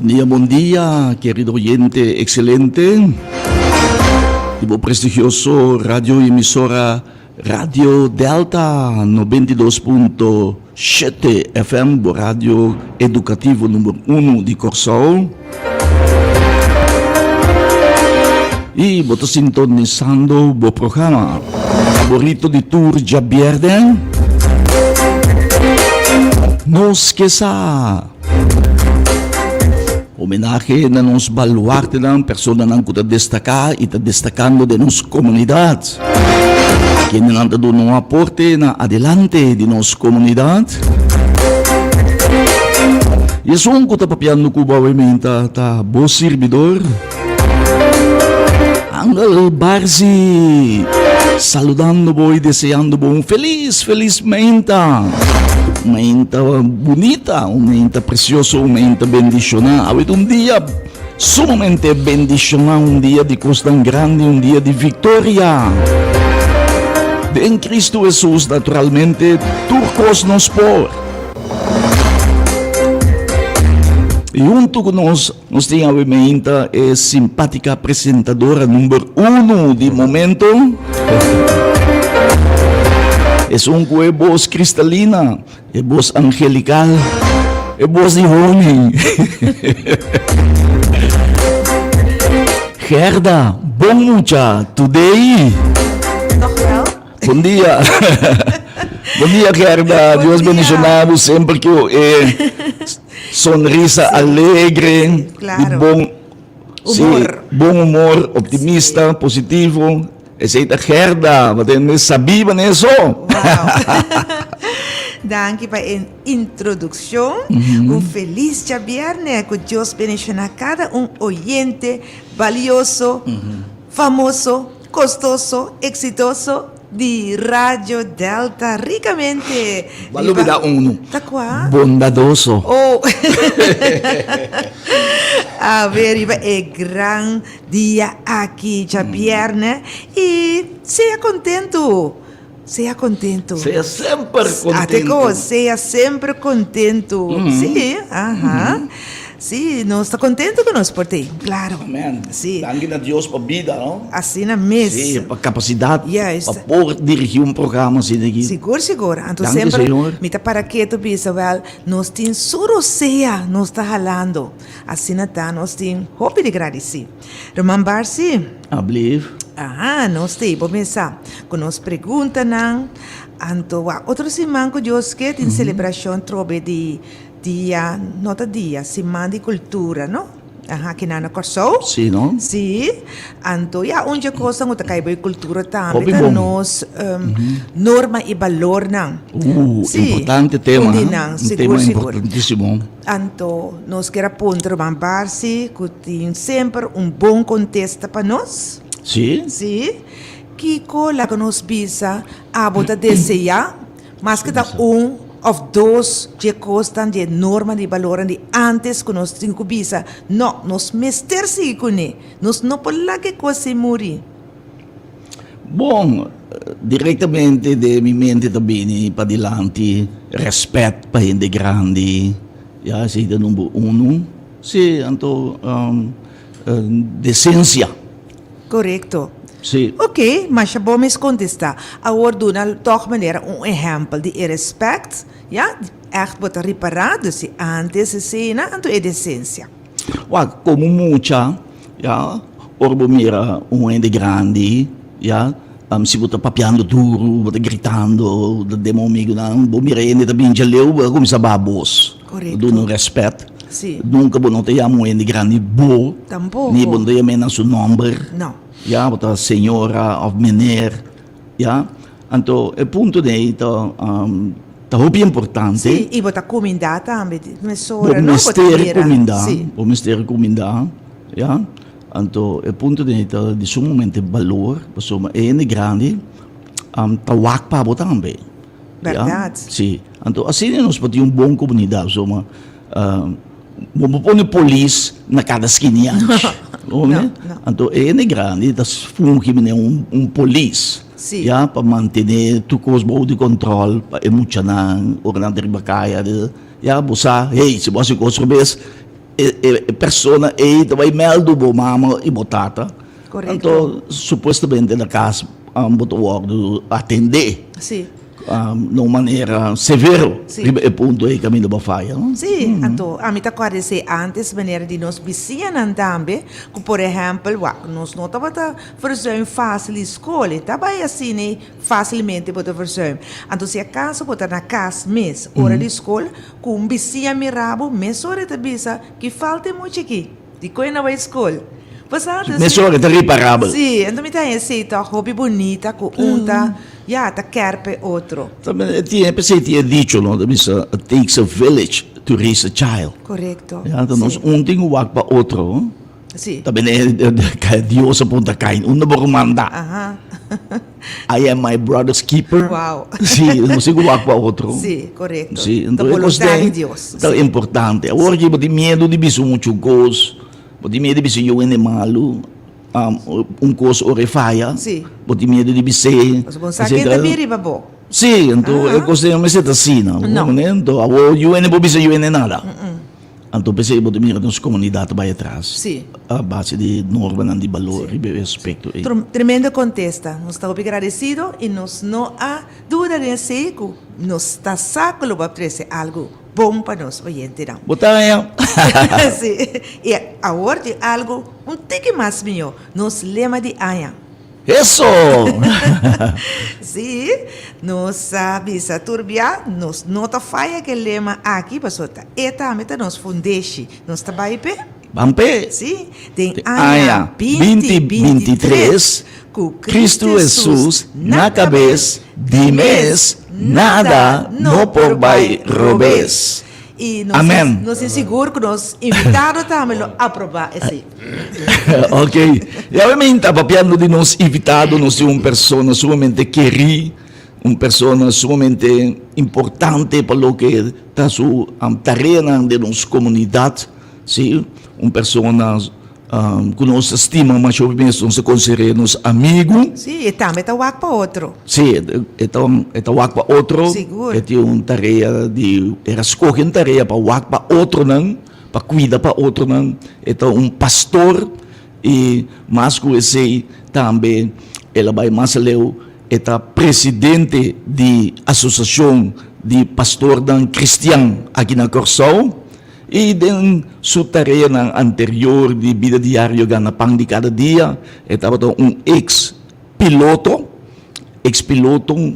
Buen día, querido oyente excelente. Tipo prestigioso radio emisora Radio Delta 92.7 FM, radio educativo número 1 di Corsol. E boto sintonizando o programa favorito di Tour Jabierde. Nos esqueça. Homenagem a nos baluarte ng persona nang kuta destacar e está destacando de nos comunidade. Que não dando um aporte na adelante de nos comunidade. E isso um kuta papiando kuba wementa ta bo servidor. Angel Barzi, saludando voi, desejando voi feliz menta. Uma menta bonita, uma menta preciosa, uma menta bendicionada. Hoje um dia sumamente bendicionado, um dia de coisa tão grande, um dia de vitória. Em Cristo Jesus, naturalmente, turcos nos por. E junto com nós temos a menta simpática apresentadora número 1 de momento. É voz cristalina, é voz angelical, é voz de homem. Gerda, bom mucha, today? Bom dia. Bom dia, Gerda. Deus bendicionado sempre que sonrisa alegre, claro. De bom humor. Sí, bom humor, optimista, positivo. Essa Gerda, você sabia nisso? Wow. Danke para a introdução. Feliz dia viernes, que Deus bendiga cada oyente valioso, famoso, costoso, exitoso de Radio Delta, ricamente. Vale me dá Tá qual? Bondadoso. Oh. A ver, é grande dia aqui, já viernes, e seja contento. Seja contento. Seja sempre Até que contento. seja sempre contento. Sim, Sim, nós estamos contentes com nós por ti, claro. Amém. Sim. Danke a Deus para a vida, não? Assim na mesa. Sim, para a capacidade, Yes. para poder dirigir programa assim daqui. Seguro. Então Danke, sempre, Senhor. mita para que tu bisa, well, nós temos suro seja, nós está halando. Assim na tá, nós temos hope de agradecer. Roman Barsi, Believe. nós temos, vamos começar, com nós pergunta não, anto, outro semana que Deus quer, tem celebração, trobe de dia, nota dia, semana de cultura, não? Que na Corsol? Sim, não? Sim, anto onde coisa que kaiboy cultura Hobby também, bom. nos norma e valor nang. Sim, Importante tema. Hindi nang, Tema seguro. importantíssimo. Anto, nos quer apontar mambar-se, que tem sempre bom contexto para nós. Sim? Sim, Kiko, lá que nos bisa, abota desejar, mas que tá of those que costam de norma de valor de antes que nós temos bisa. Não, nós mesterse com ele. Nós não podemos que coisa morrer. Bom, diretamente de minha mente também para dilante, respeito para gente grande, esse é o número 1. Sim, então, decência. Correto. Sim. Ok, mas já vamos contestar. Agora, do na toch maneira exemplo de respeito, echt wordt reparado, dus antes de cena, anto é decência. Como mucha, orbo mira gente grande, se você papiando duro, você gritando, demo amigo, não, mira ele também já leu, como se babos. Correto. Do no respeito. Sim. Nunca não te amo gente grande bo. Tampouco. Nem bom te amo seu nome. Não. Bota senhora ou meneer. Então, é ponto de então, tá muito importante. Sim, e botar comida também. O mistério comida, então é ponto de então de sumamente valor, pessoa é grande, tawak pa bo também. Verdade. Sim. Então assim nós podemos bom comunidade, pessoa, vamos pôr polícia na cada esquina. Não. Então é grande, das funge polícia. Sim. Para manter tudo bom de controle, para emocionar, ordenar de bacaya, busa, hey, se você consegue persona vai meldo bo mama e botata. Correcto. Então, supostamente na casa boto wordo atender Sim. de uma maneira severa, Sim. é ponto aí caminho da falha, não? Sim, então, a mim tá quase ser antes maneira de nós biciam também, que por exemplo, nós não estamos fazendo fácil escolha, tá bem assim, né? Facilmente pode fazer. Então, se acaso botar na casa mês, hora de escola, com biciam mirabo, mês hora de bisa, que falta muito aqui, de coisa na escola. Nessa hora é reparável. Sim, então me tem esse hobby bonita, com unta, já, tá querpe outro. Também tinha dito, não? It takes a village to raise a child. Correto. Ja, então, nós tem o para outro. Sim. Também é Deus aponta cain. Uma bormanda. Aham. I am my brother's keeper. Uau. Sim, não sei o para outro. Sim, correto. Sim, então, então é voluntade de Deus. Então é importante. Agora que eu tenho medo de bicho muito gosto, eu tenho medo de bicho eu é malo, coisa orefaia, Sim. eu tenho medo de bicho. Mas bom, sabe que também riba bom. Sim, então eu gostei de me sentar assim, não? Então, eu não bicho eu não nada. Então pensei que eu tenho uma comunidade vai atrás. Sim. A base de normas de valor e de respeito. Tremendo contesta. Nós estamos agradecidos e nós não há dúvida de ser que nós está saco para trazer algo bom para nós oyentes. Botar aí. Sim. E agora de algo um tique mais melhor. Nos lema de Aya. Isso! Sim, nós bisa turbia, nós nota faia que lema aqui, pasota. E também nós fundeixe, nós trabalha pe. Vampe. Sim, tem Aya 2023, Cristo Jesus na cabeça, de mês, nada, não por vai robes. E nós, Amém. nós é seguro que nós invitados também a aprovar esse. Ok. E obviamente, estava piano de nós invitados, nós somos uma pessoa sumamente querida, uma pessoa sumamente importante para o que está sua tarefa de nossa comunidade, sim? Uma pessoa que nós estimamos, mas obviamente nós consideramos amigo. Sim, e também está o para outro. Sim, então para outro. Seguro. É uma tarefa era escolher uma tarefa para outro não, para cuidar para outro não. Então pastor e mais que esse também ela vai mais leu é presidente de associação de pastor dan cristão aqui na Corsol. E den sua tarefa anterior de vida diária na pão de cada dia, estava ex-piloto,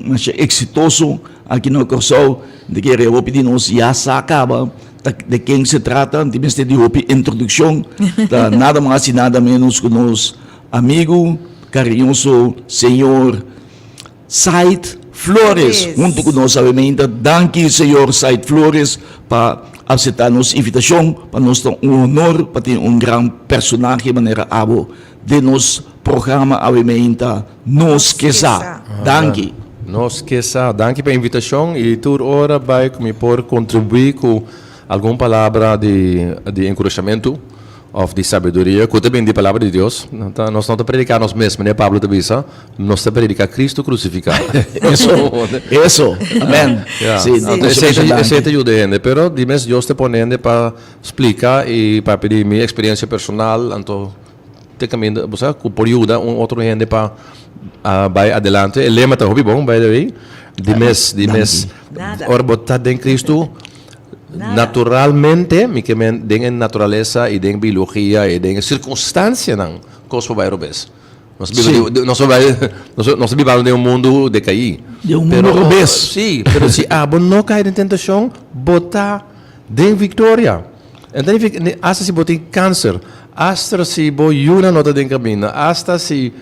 mas exitoso aqui no Corsol, de que eu pedi nós já acaba de quem se trata, de introdução, nada mais e nada menos que nosso amigo, carinhoso senhor Said Flores, junto com nós, obviamente, danke, senhor Said Flores, para aceitar nossa invitação, para nós ter honor, para ter grande personagem, de maneira abo, de nosso programa, obviamente, Nos Quesa. Danke. Nos Quesa, danke pela invitação e toda hora vai me por contribuir com alguma palavra de encorajamento ou de sabedoria, que também de palavra de Deus. Nós não estamos predicando nós mesmos, né, Pablo Tabisa? Nós estamos predicando Cristo crucificado. Isso. Amém. Esse te ajuda, gente. Pero, dimes, Deus te ponendo para explicar e para pedir minha experiência personal, então, te caminho, você, por ajuda, outro gente para vai adelante. O lema está bom, by the way. Dimes, ora, botar em Cristo, naturalmente, me que den natureza e den biologia e den circunstância não, coisa vai robes. Nós vivemos em um mundo de cair. De um mundo robes. Sim, mas se não cai em tentação, botar den vitória. Então, hasta se botar câncer, hasta se boiuna nota den caminho, hasta se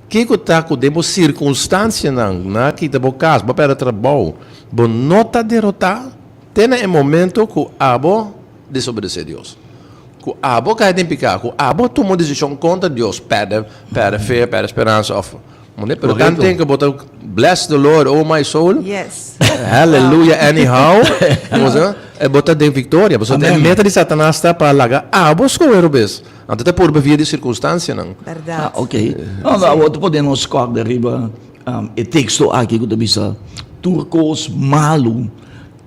que está com demo circunstância não, na que te bocas, para para trabalho, bo nota derrotar. Tem um momento que o abo desobedecer a Deus. Que o abo cai em pecado. Que o abo tomou decisão contra Deus. Perde fé, perde esperança. Pero tanto tem que botar, bless the Lord, oh my soul. Yes. Hallelujah, anyhow. É botar de vitória. Você tem meta de Satanás está para largar abo escolher o bes. Então é por via de circunstância, não? Verdade. Ok. Outro podemos escolher arriba o texto aqui que eu disse, turcos malo,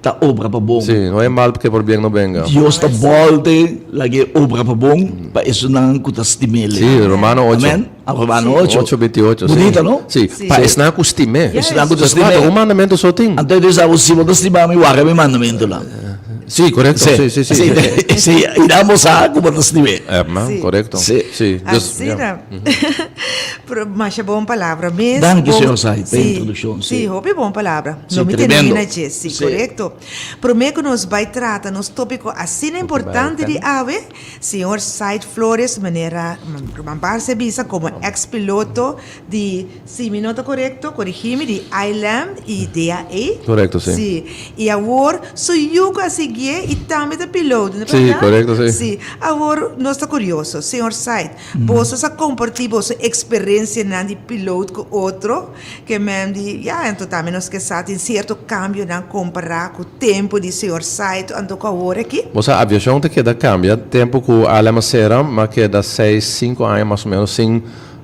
ta obra pa bom. Sim, não é mal porque por bem não venga. Dios ta volte lagi obra pa bom, pa isso nang kutastimele. Sim, Romano 8. Amen? Ang Romano 8. 8:28. Bonita, no? Sim, Sim. pa es na costime. Yes. Isso nang Mas kutastimele. o mandamento só tem. Anto ito sa usimo tastimami waka may mandamento lang. Sim, correto. Sim, sim, sim. Sì, iramo sa kumatastime. É, mas Sim. correto. Sim. Sim. Assim, yeah. mas é boa palavra mesmo. Danke, bom- senhor Said, pela Sim, introdução, sim, sim. houve boa palavra. Sim, Não me tremendo. termina, sim, Sim. correto. Prometo que nos vai tratar nos tópico assim importante de ave, senhor Said Flores, maneira, mambar-se bisa como ex-piloto de, se me nota correto, corrigime, de ILAM e DAE. Correto, sim. Sim. E agora, sou eu a seguir e também da piloto, não é Sim, verdade? correto, sim. Sim. Agora, nós estamos curiosos, senhor Said, você já compartilhou sua experiência de piloto com outro, que mesmo de, então também nós que tem certo cambio na comparar com o tempo de senhor Said, ando com a hora aqui? Mas a aviação te queda cambia, tempo que a Lamacera, mas queda 6, 5 anos mais ou menos,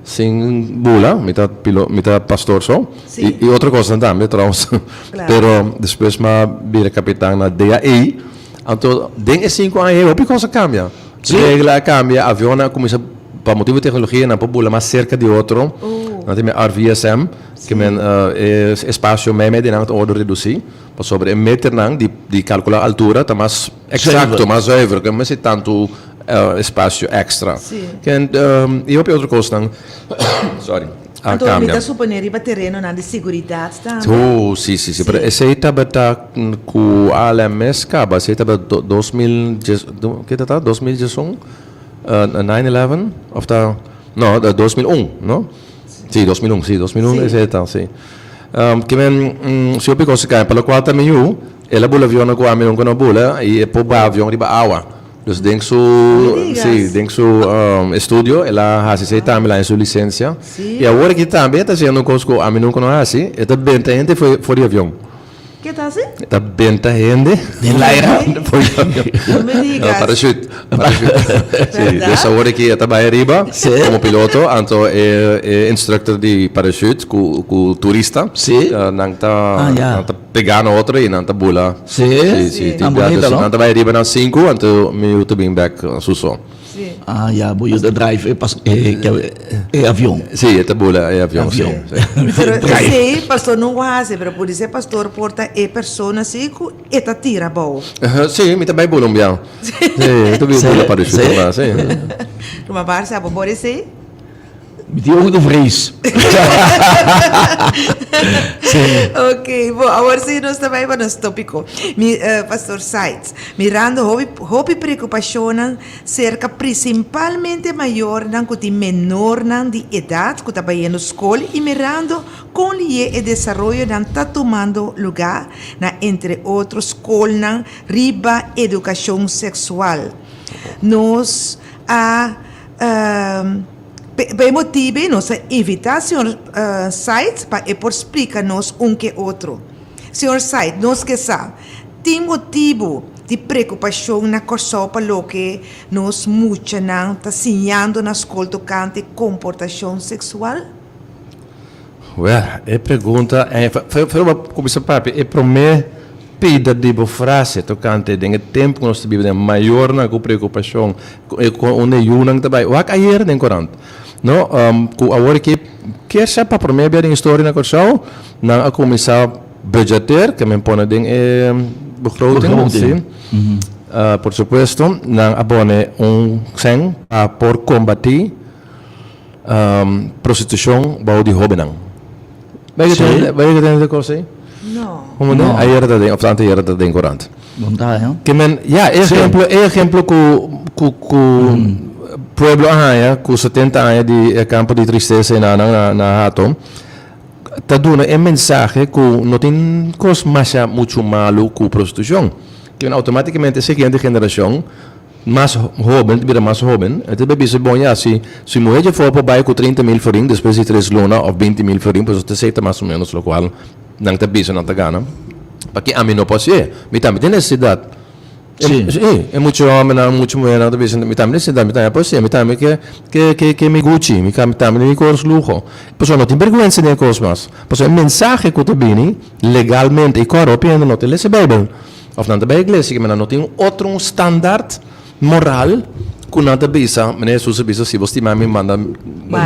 sem bula, mitad pastor só. Sim. E outra coisa também, trouxe. Claro. Pero depois, vira capitão na DAE, então, den 5 anos, o coisa cambia. Sim. Regla cambia, avião começa, para motivo de tecnologia, não pode bula mais cerca de outro. Não tem RVSM, que é espaço meme de não order reduzir, para sobre meter não de calcular a altura, tá mais exato, mais zuiver, que não é tanto espaço extra. Sim. E outra coisa, não, sorry, a Então, me cambia. dá suponer para terreno de segurança também. Oh, sim, sim, sim. Pero esse aí estava com a ALMS, acaba, esse aí estava 2000, que tá? 2011? 9/11? Of the, no, 2001, no? Sim, 2001, sim, 2001 Sim. esse aí tá, sim. Que men, se eu pego se cai pelo 4 mil, ela bula avião com a mil com a bula e pô ba avião riba água. Dus denk zo, Me digas. sim, denk zo estudio, ela hasi se também lá em sua licença. Sim. E agora que também está sendo conosco, a mim não conhece, está bem gente foi de avião. Que tá assim? Está bem gente. Din laira. Foi de avião. Não me digas. Parachute. Sim, Verdade? dessa hora que está bem arriba, Sim. como piloto, então é instructor de parachute com turista. Sim. Não está yeah. pegando outro e não está bula. Sim. Sim, Ah, bonita, não no? está bem arriba na 5, então me to bring back suso. Sim. Ah, ja, boyo da drive e avião. Sim, é bula, é avião. Avião. Sim. Pero sei, pastor não hace, pero pode ser pastor porta e persona assim e tá tira bom. Sim, mi também bula um bião. Sim, tu viu bula parachute, Sim. mas sim. Uma barça, a bobore sei? Met die ogen de vrees. Ok, bom, agora sim nós também vamos no tópico. Pastor Sides, mirando hobby preocupação cerca principalmente maior não que de menor não de idade que está na escola e mirando com lhe e desenvolvimento não está tomando lugar na entre outros escola não riba educação sexual. Nós Bem motivo nossa invitação site para por explicar-nos que outro. Senhor site, nós que sabe, tem motivo de preocupação na corso para o que nós muita não está ensinando na escola tocante comportação sexual? Well, é pergunta, foi uma coisa papi, é para mim pida de boa frase tocante dengan tempo que nós vivemos maior na preocupação com o nenhum também. O que ayer den corant. No, ku agora que siya pa para mim bem história na corso, na a começar budgeter, que me põe den begroting, sim. Por supuesto, na abone sen por combater prostituição bao di hobenang. Baik kita ada coisa aí? Não. Como No. ayer tadi, of tante ayer tadi corant. Bom tá, hè? Que men, ja, exemplo ku pueblo ahaya, ku 70 anos de campo de tristeza na hato. Taduna é mensagem que não tem coisa mais muito malo com prostituição. Que automaticamente a seguinte geração mais jovem, vira mais jovem, então bebê se bom já se mulher for para baixo com 30.000 forinhos, depois de 3 lunas ou 20.000 forinhos, pues você aceita mais ou menos o qual não te bisa não te gana. Porque a mim não pode ser, me também tem necessidade. Sì. E mucho homem na mucho mulher na vez mi también se da mi también pues mi también que mi Gucci mi también mi cos lujo pues no tem vergüenza de cosas pues el mensaje que te viene legalmente y corropiendo no te les Bible of na de iglesia que no tem outro estándar moral que não te bisa Jesus bisa se você me manda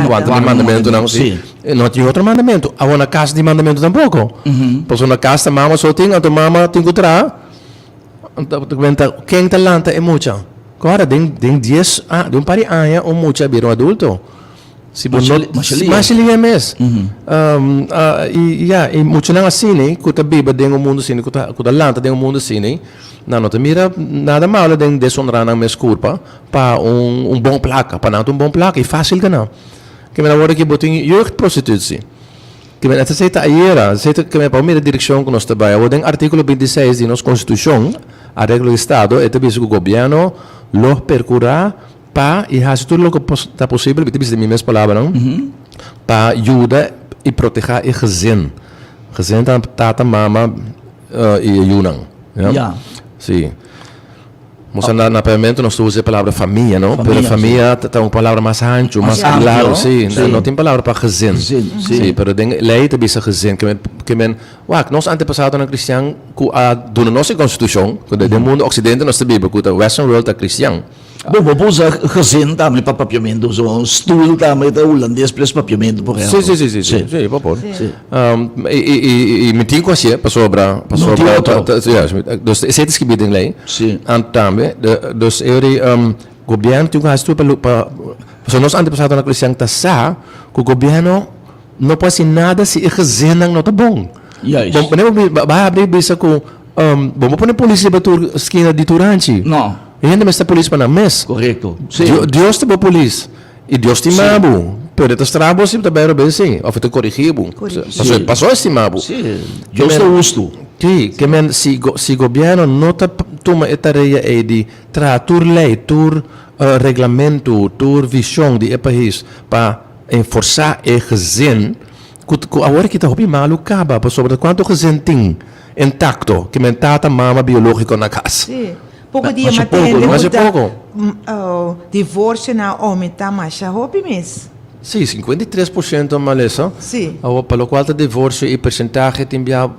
quanto de mandamento não Sim. não tem outro mandamento a uma casa de mandamento tampouco pues uma casa mama só tem a mama tem que tra quem talanta é muita. Agora, tem 10 anos, tem um par de anos, muita vira um adulto. Se mas ele é mesmo. E muito não assim, que a Bíblia tem um mundo assim, que a lanta tem um mundo assim, não te mira nada mal, tem desonrar na minha culpa, para bom placa, para não um bom placa, é fácil que não. Que me agora que botem jeugdprostituição. Que me aceita que me primeira direção que nós trabalhamos, tem artigo 26 da nossa Constituição, a regra do Estado, é que o governo lo percurá para e faz tudo o que está possível, que de minhas palavras, para ajudar e proteger o gezin. Gezin tata, mama e ayunan. Yeah. Sim. Mas na pavimento nós usamos a palavra família, não? Pero família tem uma palavra mais ancho, mais claro, sim. Não tem palavra para gezin. Sim, pero tem lei também se gezin que nós antepassados na cristão que do nossa constituição, que do mundo ocidente nós Bíblia, que o western world é cristão. Bom, pus a gezin também para papiamento, so stoel também da holandês plus papiamento por exemplo. Sim, por. E me tinha assim, passou para dos setes que bidem lei. Sim. Também dos governo tem que para nós antepassados na cristã tá sa que o governo não pode nada se gezin não tá bom. Yes. Bom, vai abrir bisa com vamos pôr polícia para esquina de Turante. Não. E ainda está polícia para mês. Correto. Deus te polícia. E Deus te mabu. Pero te strabo se te bem bem sim. Ou te corrigibo. Passou esse mabu. Sim. Deus te usto. Sim. Que men se governo não te toma a tarefa de tratar lei, tur regulamento, tur visão de país para enforçar o gezin. Agora que está hopi malu acaba, sobre quanto gezin tem intacto, que men tata mama biológico na casa. Sim. Pouco dia mas é pouco. Divórcio na homem tá mais hobby mesmo. Sim, 53% maleza. Sim. Pelo qual o divórcio e percentagem tem bia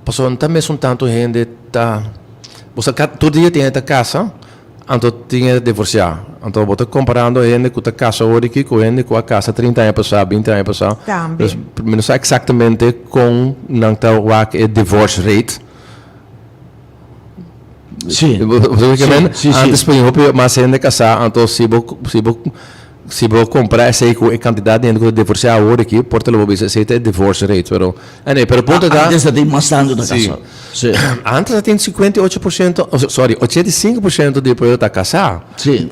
passou também um tanto gente tá você todo dia tem esta casa, então tinha divorciar. Então você comparando gente com a casa hoje que com gente com a casa 30 anos passado, 20 anos passado. Também. Não sei exatamente com não tá o divorce rate. Sim. Antes por exemplo, mas gente casar, então se vou comprar essa quantidade de gente que divorciar hoje aqui, porta lo bisa esse divorce rate, pero ponto da antes tem bastante da casa. Sim. Antes tem 58%, sorry, 85% de poder tá casar. Sim.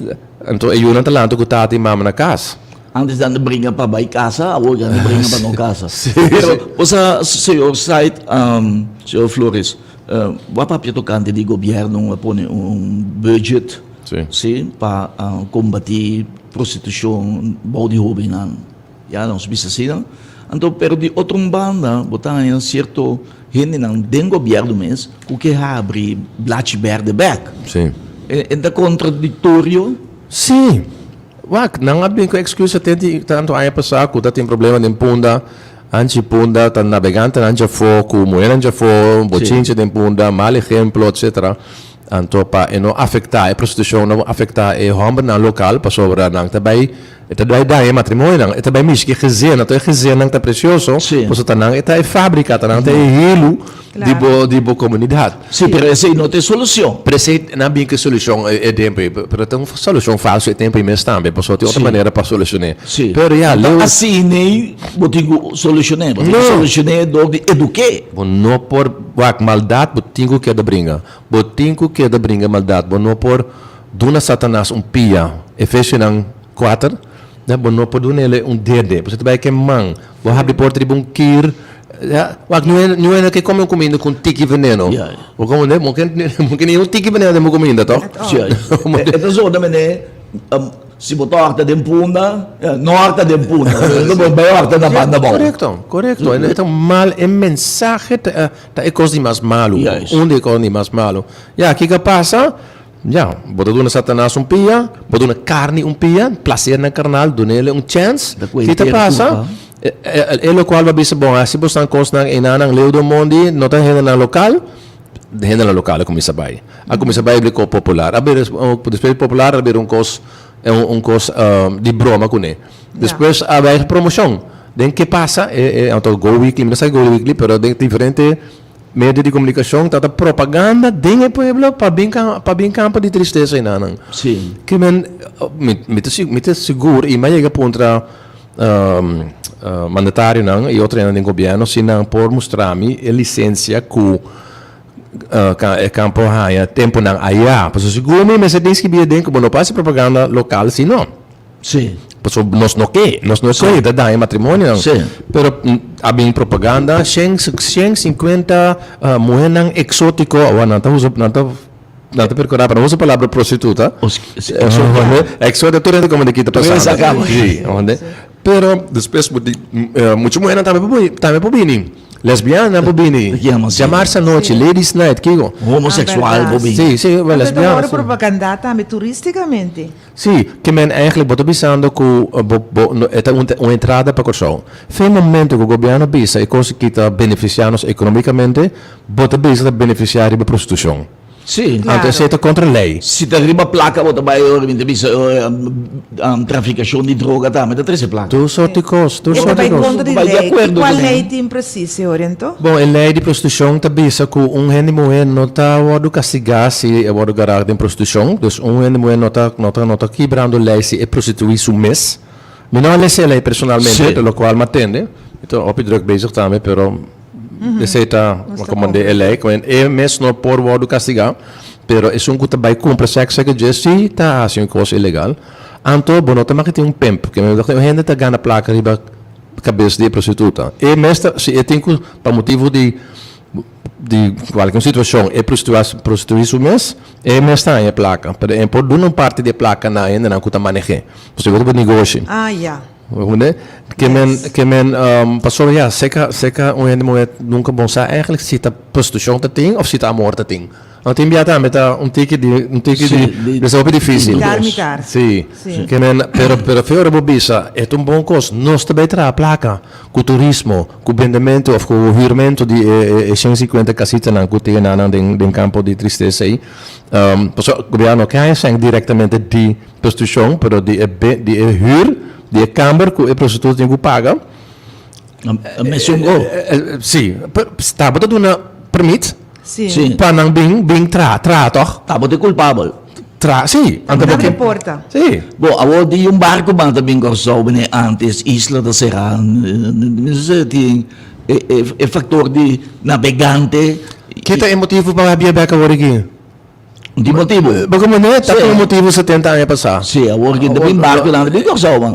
Então eu não talento que tá de mama na casa. Antes de brincar para vai casa, agora de brincar para não casa. Pero você senhor site senhor Flores, o papel tocante de governo põe budget, sim, para combater prostituição, bom de hobby não, já não se precisa assim. Então, pero de outra banda, botar em certo gente não tem governo mesmo, o que abre black verde back. Sim. É contraditório. Sim. Não há bem com excusa tanto ano passado que tem problema de punda. Anche punda, tan navegante anche foco, mulher anche foco, bochinche de punda, mal exemplo, etc. Anto pa não afetar a prostituição, não afetar a homem na local, para sobra não também, também dá matrimônio, não, também me que gezin, então gezin não tá precioso, pois tá não é fábrica, tá não é hilo de boa comunidade. Sim, pero essa não tem solução. Preceito não bem que solução é tempo, pero tem solução falsa é tempo mesmo também, pois tem outra maneira para solucionar. Sim. Pero assim nem botigo solucionar, botigo solucionar do eduque. Não por maldade, botigo que da brinca, botigo que da brinca maldade, não por duna Satanás pia, Efésios 4, não por duna ele dede, você vai que man, vou abrir por tribun kir. Não é que come comida com tique veneno. Ou como né, mungkin tique veneno mo comida, toh? Ito so naman se botar harta de punda, não harta de punda, não vai harta da banda bom. Correto. Então mal é mensagem tá é coisa mais malo, onde é coisa mais malo. Já que passa Ja, bota doon na Satanas pia, bota doon na carne pia, placer ng carnal, doon nila chance. Da kwenta Kita yan, pasa, lo qual va bisa bom, si bos ng kos ng inanang leudo mondi, nota hena ng lokal, hena ng lokal ako misabay. Ako misabay bli ko popular. Después popular, abir un kos di broma kune. Después abay promotion. Den que pasa, Go Weekly, não sei Go Weekly, pero de diferente medio de comunicação, tata propaganda dentro do pueblo para bem campo de tristeza inanang. Sim. Que me seguro e mais chega contra mandatário não e outra no governo se não por mostrar-me a licença que campo haya tempo não aya, porque seguro me se tem que vir dentro, não passa propaganda local se não. Sim. So, nos no que da matrimônio, Sim. pero abing propaganda, 150 mulher exótico, nata percorrer para usa a palavra prostituta. Exótico, tu rende como de kita passando. Sim, onde? Pero depois muito mulher também pobini. Lesbiana pobini. Chamar-se noite, ladies night, kigo. Homoseksual, Bobby. Sim, Mas lesbiana. agora propaganda também turisticamente. Sim, que men eigenlijk boto bisando que uma entrada para o show. Foi momento que o governo bisa e coisa que está beneficiando economicamente, boto bisa beneficiar da prostituição. Sim. Claro. Então, você está contra a lei. Se te arriba placa, bota vai traficação de droga, tá? Mas tá 13 placa. Tu sorticos, tu E também sorticos. contra de Vai de lei. acordo Qual com lei ele. tem precisa, orientou? Bom, a lei de prostituição está bisa que gente mulher não está a castigar se é o garar de prostituição. Então, gente mulher não está quebrando a lei se é prostituir su mês. Mas não é a lei personalmente, pelo qual me atende. Então, op druk bezig também, pero receita como de lei, é mês não por o castigar, pero é um que também cumpre sexo que já se está fazendo coisa ilegal. Anto, bom, não tem um pimp, que me dachte, gente está ganhando placa riba cabeça de prostituta. E mesmo se eu tenho para motivo de qualquer situação é prostituir su mês, é mesmo está em placa. Pero é por uma parte de placa na ainda não custa manejar. Você vai para negócio. Ah, ja. Que men passou ja, seca een mulher nunca bom sa eigenlijk se tá prostituição tá tem ou se tá amor tá tem. Então tem biata meta tique de resolver difícil. Mitar. Sim. Sim. Que men pero fora bobisa é um bom costo. Nós também tra placa com turismo, com vendimento ou com huurmento de 150 casitas na que tem na den campo de tristeza aí. O governo quer sem diretamente de prostituição, pero de huur de câmara que o prostituto tem que pagar. Mas sungo. Sim, está botando na permite Sim. Sim. para não bem tra toch? Tá, bota culpável. Sim, Não reporta. Sim. Bom, agora de um barco man também corso, né, antes, Isla da Serra, tem é fator de navegante. Kita é motivo para a beca agora aqui. De motivo. Como não é, tá Sim. com motivo 70 anos passar. Sim, agora que também barco lá, também corso, man.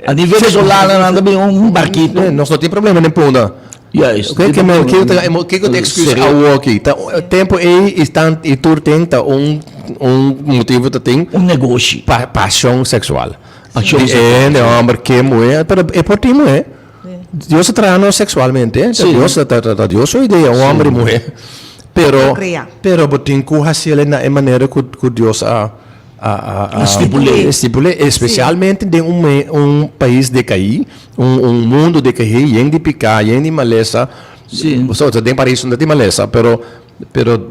A nível venezuelano, também barquito. Nós não tem problema nem punda. Yes. Okay, que te excuse ao aqui. Tempo aí está e tu tem motivo tá tem negócio. Paixão sexual. Paixão sexual. É homem que mulher, pero é por ti mulher. Deus trata sexualmente, Deus trata Deus sua ideia, homem e mulher. Pero botin ku hasil na maneira que Deus estipule, especialmente de país decaído, mundo decaído, em de picar, em de maleza. Sim. Só tem país onde tem maleza, pero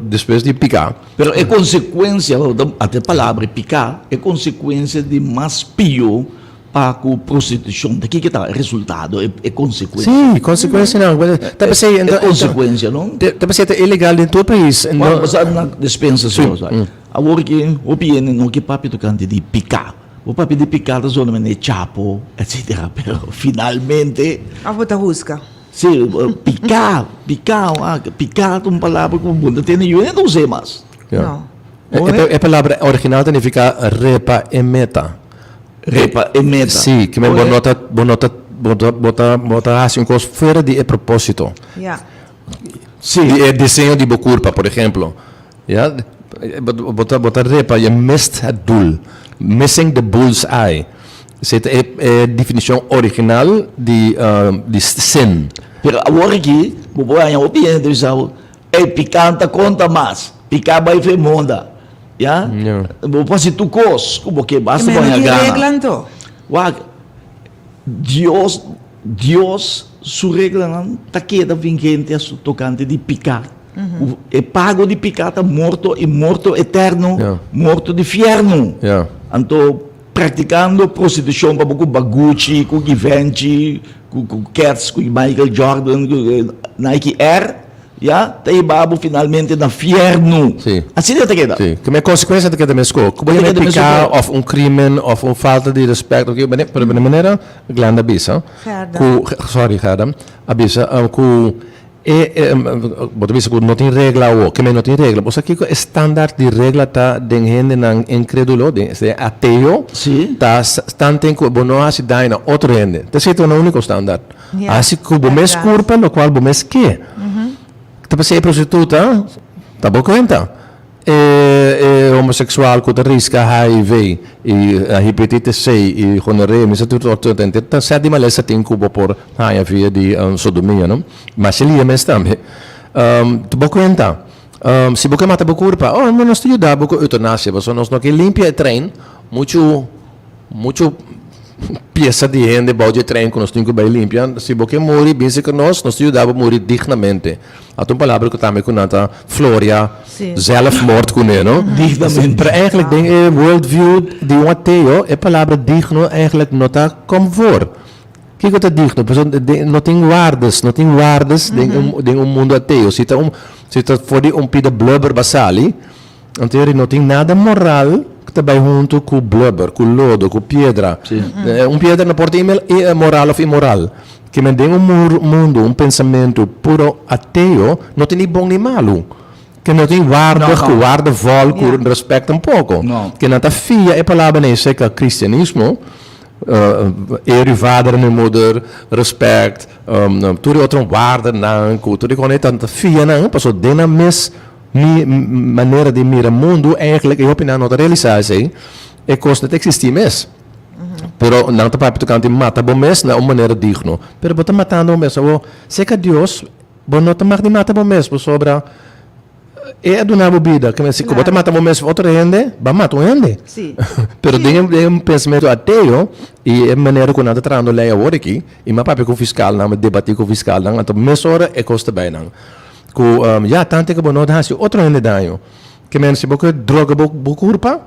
depois de picar. Pero é consequência, até a palavra picar, é consequência de mais pior para a prostituição. Daqui que está o resultado, é consequência. Sim, consequência não. É consequência, não? É ilegal em todo o país. Quando você na dispensa, agora que o pieno não que papi tocante de picar. O papi de picar da zona é chapo, etc. Pero finalmente... A bota rusca. Sim, picar é uma palavra que o mundo tem não sei mais. Não. A palavra original significa repa e meta. Repa e meta. Sim, que me bota assim coisa fora de propósito. Ja. Sim, é desenho de bocurpa, por exemplo. Ja, bota repa e missed doel. Missing the bullseye. Essa é a definição original de sin. Pero agora aqui, vou pôr a opinião do pessoal, é picanta conta mais. Picar vai fer monda. Ya? Yeah. Pasi tukos, porque basta Meron banyak yung gana. reglan to. Wag, Dios, su regla não tá queda vingente a su tocante di piccar. E pago di piccata morto e morto eterno, Yeah. morto di fierno. Yeah. Anto praticando prostituição para com Bagucci, com Givenchy, com Kers, com Michael Jordan, com Nike Air, ya, tayo babo finalmente na fierno. Sim. Assim é queda. Sim, que é consequência daquele mesmo. Como Daquele ele picar mesmo. of crime, of falta de respeito, que por maneira glanda bisa. Gerda. Sorry, Gerda. Abisa, bota bisa que não tem regra ou que não tem regra. Você aqui o standard de regra tá den gente não incrédulo, de ateu. Sim. Tá tanto que bono assim dai na outro gente. Tá certo no único standard. Yeah. Assim que o mes Verdade. culpa, no qual o mes que. Tipo, se é prostituta, tá bom conta. É homossexual com risco HIV e a hepatite C e gonorreia, mas tudo tá certo de malesa tem cubo por HIV de sodomia, não? Mas ele é mesmo também. Tá bom conta. Se você mata curpa, não nos ajuda a eutanásia, mas nós não que limpia o trem, muito pieza de gente pode trem que nós temos que bem limpar. Se você morrer, bem que nós ajudamos a morrer dignamente. A tua palavra que também com nata Floria, Sim. zelfmoord kunnen, não? Dignamente. Maar eigenlijk denk ik, worldview de um ateu, é palavra digno eigenlijk não está como voor. Que é digno? Não tem guardas, de mundo ateu. Se está fora pida blubber basali, então não tem nada moral que está bem junto com blubber, com lodo, com pedra. Pedra não pode ser moral ou imoral. Que me tem mundo, pensamento puro ateu, não tem nem bom nem malo. Que não tem guarda, Não. guarda, com respeito um pouco. Não. Que não está fia, é palavra nem sei que é cristianismo, er vader en moeder, respect, tudo outro guarda, não, tudo que é tanta fia, não, passou dena mes maneira de mirar mundo, eigenlijk, eu opino, não realizar é coisa de existir mes. Pero não está para tocar mata bom mes na uma maneira digno. Pero bota matando o mes, sei que Deus, bom não está mais de mata bom mes, por sobra é do na bebida, que se bota mata bom mes outra gente, vai matar um gente. Sim. Pero tem um pensamento ateu e é maneira que nada trando lei agora aqui e mas papai com o fiscal não debater com o fiscal não então mesora é custa bem não com já tanto que bono dá se outro ainda daño que men se boca droga curpa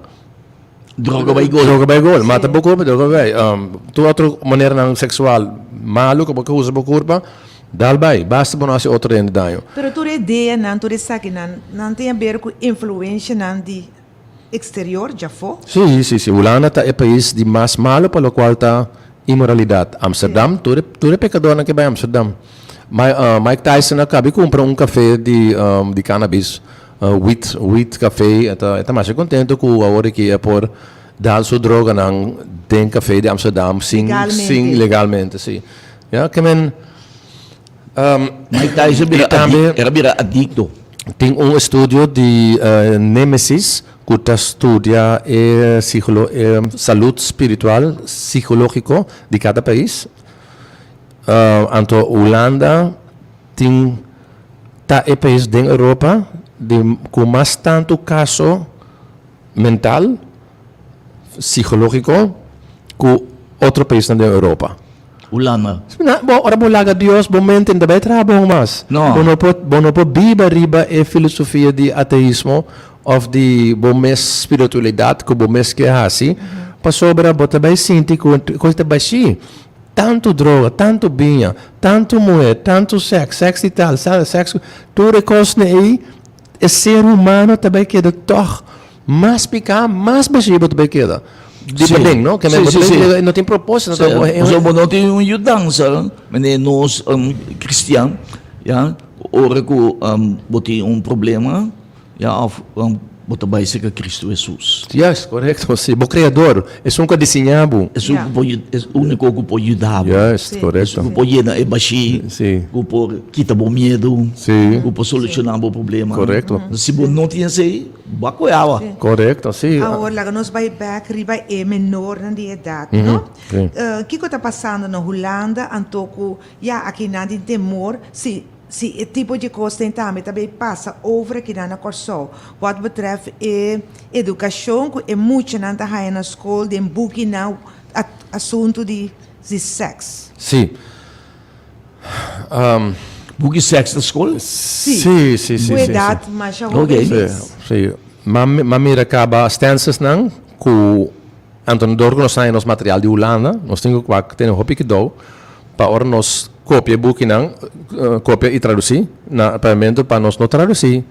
Droga by gol. droga by gol mata curpa droga by tu outra maneira não sexual malo que boca usa curpa dal by basta bono se outro ainda daño Pero tu ideia não, tu sabe não tem a ver com influência não de exterior, já foi? Sim. Holanda é o país de mais malo para o qual está imoralidade. Amsterdam, tudo é pecador na que vai Amsterdam. Mike Tyson acaba compra café de cannabis, wheat café, está mais contente com a hora que é por dar sua droga não tem café de Amsterdam sim legalmente, sim. Ja, que men Mike Tyson era bira adicto. tem estúdio de Nemesis que estudia saúde espiritual, psicológico de cada país. Então, Holanda tem é país da Europa com mais tanto caso mental, psicológico, que outro país da Europa. Holanda. Bom, ora bolaga Deus, bom mente ainda vai trabalhar mais. Não. Bom não pode riba é filosofia de ateísmo of de bom espiritualidade que bom que é assim. Para sobra bota bem sentir coisa baixi. Tanto droga, tanto binha, tanto mulher, tanto sexo e tal, sexo, tudo é coisa aí. É ser humano também queda toch mais picar, mais baixi também queda. Dependendo, não? Que não tem propósito. Não tem mudança, mas nós cristãos, já, ora que botei problema, já, bota vai ser que Cristo Jesus. Yes, correto. Sim, o criador é nunca desenhado. É o único que pode ajudar. Yes, correto. Que pode ir baixi, Sim. que pode quitar o medo, Sim. que pode solucionar o problema. Correto. Se você não tem isso, vai coiar. Correto, sim. Agora, nós vai back, riba é menor na de idade, não? Sim. O que está passando na Holanda, Antoco, aqui não tem temor, se sim, o tipo de coisa tem também passa over aqui na Corsol. Wat betreft educação, que é muito na na escola, tem book não assunto de sexo. Sim. Bugi sexo da escola? Sim, sim, sim. Cuidado, mas já Ok. Sim. Mira acaba stanças não, que Anton Dorgo nos tem nos material de Holanda, nós temos que ter um hobby que dou, para nós copia book não, copia e traduzir, na pagamento para nós não traduzir,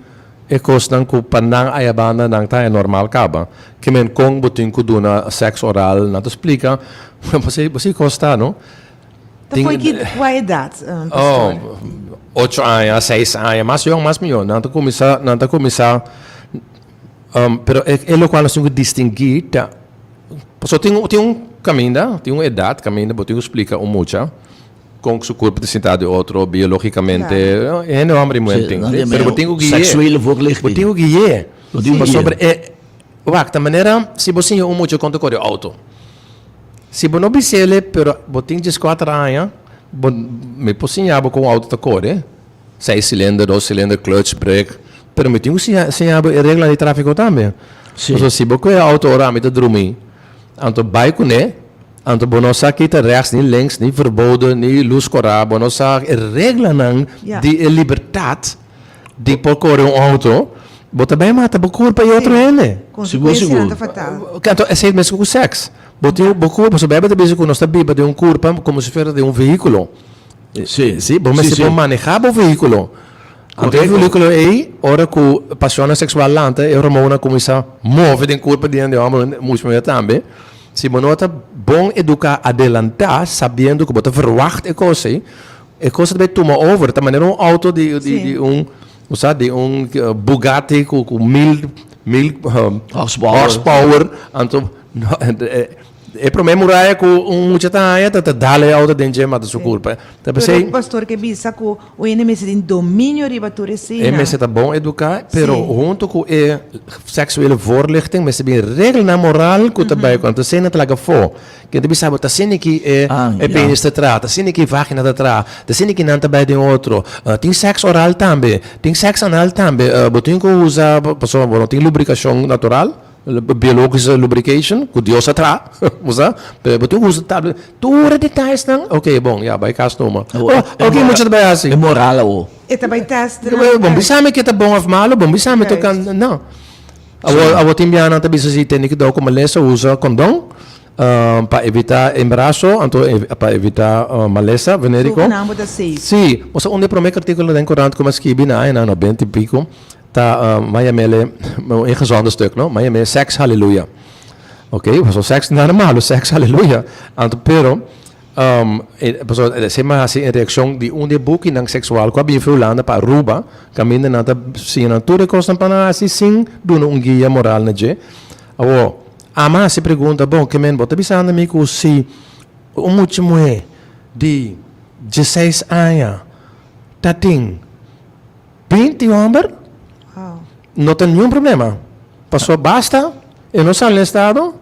e coisa que para não a banda não tá é normal acaba, que men com botin que duna sexo oral, não te explica, você costa, não? Dan foi que qual idade, Oh, pastor? 8 anos, 6 anos, mais jong, mais melhor. Não está começar, pero é o qual nós temos que distinguir, tá? Só tem caminho, tem uma idade, caminho, mas tem que explicar muito, com o seu corpo de sentado outro, biologicamente, é não abre muito, pero tem que guiar. Seksuele voorlichting. Tem que guiar. Wat tem que guiar? Sobre, wacht, de maneira, se você tem muito conta com o auto, se você não bisele, pero você tem 4 anos, me posso com o auto da cor, 6 cilindros, 2 cilindros, clutch, brake, pero me tem que ensinar a regra de tráfego também. Sim. So, se você é auto ora met de droomie, anto bike né, anto bonosa kita rechts, niet links, niet verboden, niet loeskora, bonosa regra não Ja. de liberdade de percorrer auto, bota bem mata, bocor para outro ele. Consequência Seguro. nada fatal. Canto é sempre mesmo com sexo. Botiu bocor, você bebe de vez com nós biba de curva como se fosse de veículo. Sim. Sim, bom, mas Sim, se sim. bom manejar o veículo. Então, o veículo aí, hora que a paixão sexual lanta, a hormona começa a mover em curva de homem, muito melhor também. Se você não está bom educar, adelantar, sabendo que você verwacht é coisa que toma over, de maneira auto de Bugatti com 1000 horsepower, então é para memorar que muita taia tá dale auto dentro da sua curva. Tá Pero pensei, pastor que bisa que o enemy se tem domínio riba tu resina. é mas tá bom educar, pero Sim. junto com a sexuele voorlichting, mas bem regra na moral que também quando você não traga fo, que deve saber tá sendo que é penis te trata, sendo que vagina te trata, tá sendo que não tá bem de outro, tem sexo oral também, tem sexo anal também, botinho que usa, pessoa, bom, tem lubricação natural. Biologische lubrication, que Deus atrás, usa, betul usa tablet, tudo detalhes não, ok, bom, já, vai cá numa, ok, muito bem assim, É moral, oh. E também teste. bom, bisame que tá bom ou malo, bom, bisame to kan, não, a timbiana tá bisa si técnica do como lesa usa condom, para evitar embaraço, então para evitar malesa venérico. Não, da seis. Sim, mas onde promete artigo da Corante como escrevi na 90 e pico, tá Miami een gezonde stuk, no? Miami seks halleluja. Oké, so seks não é malo, seks halleluja. Pero sema assim em reação de book não sexual, com a bifulana para Aruba, caminha na sim natura costa para assim dando guia moral na je. Ama se pergunta, bom, que men bota bisando amigo se muito mulher de 16 anos tá tem 20 homens Wow. não tem nenhum problema. Passou basta, e não sai no estado,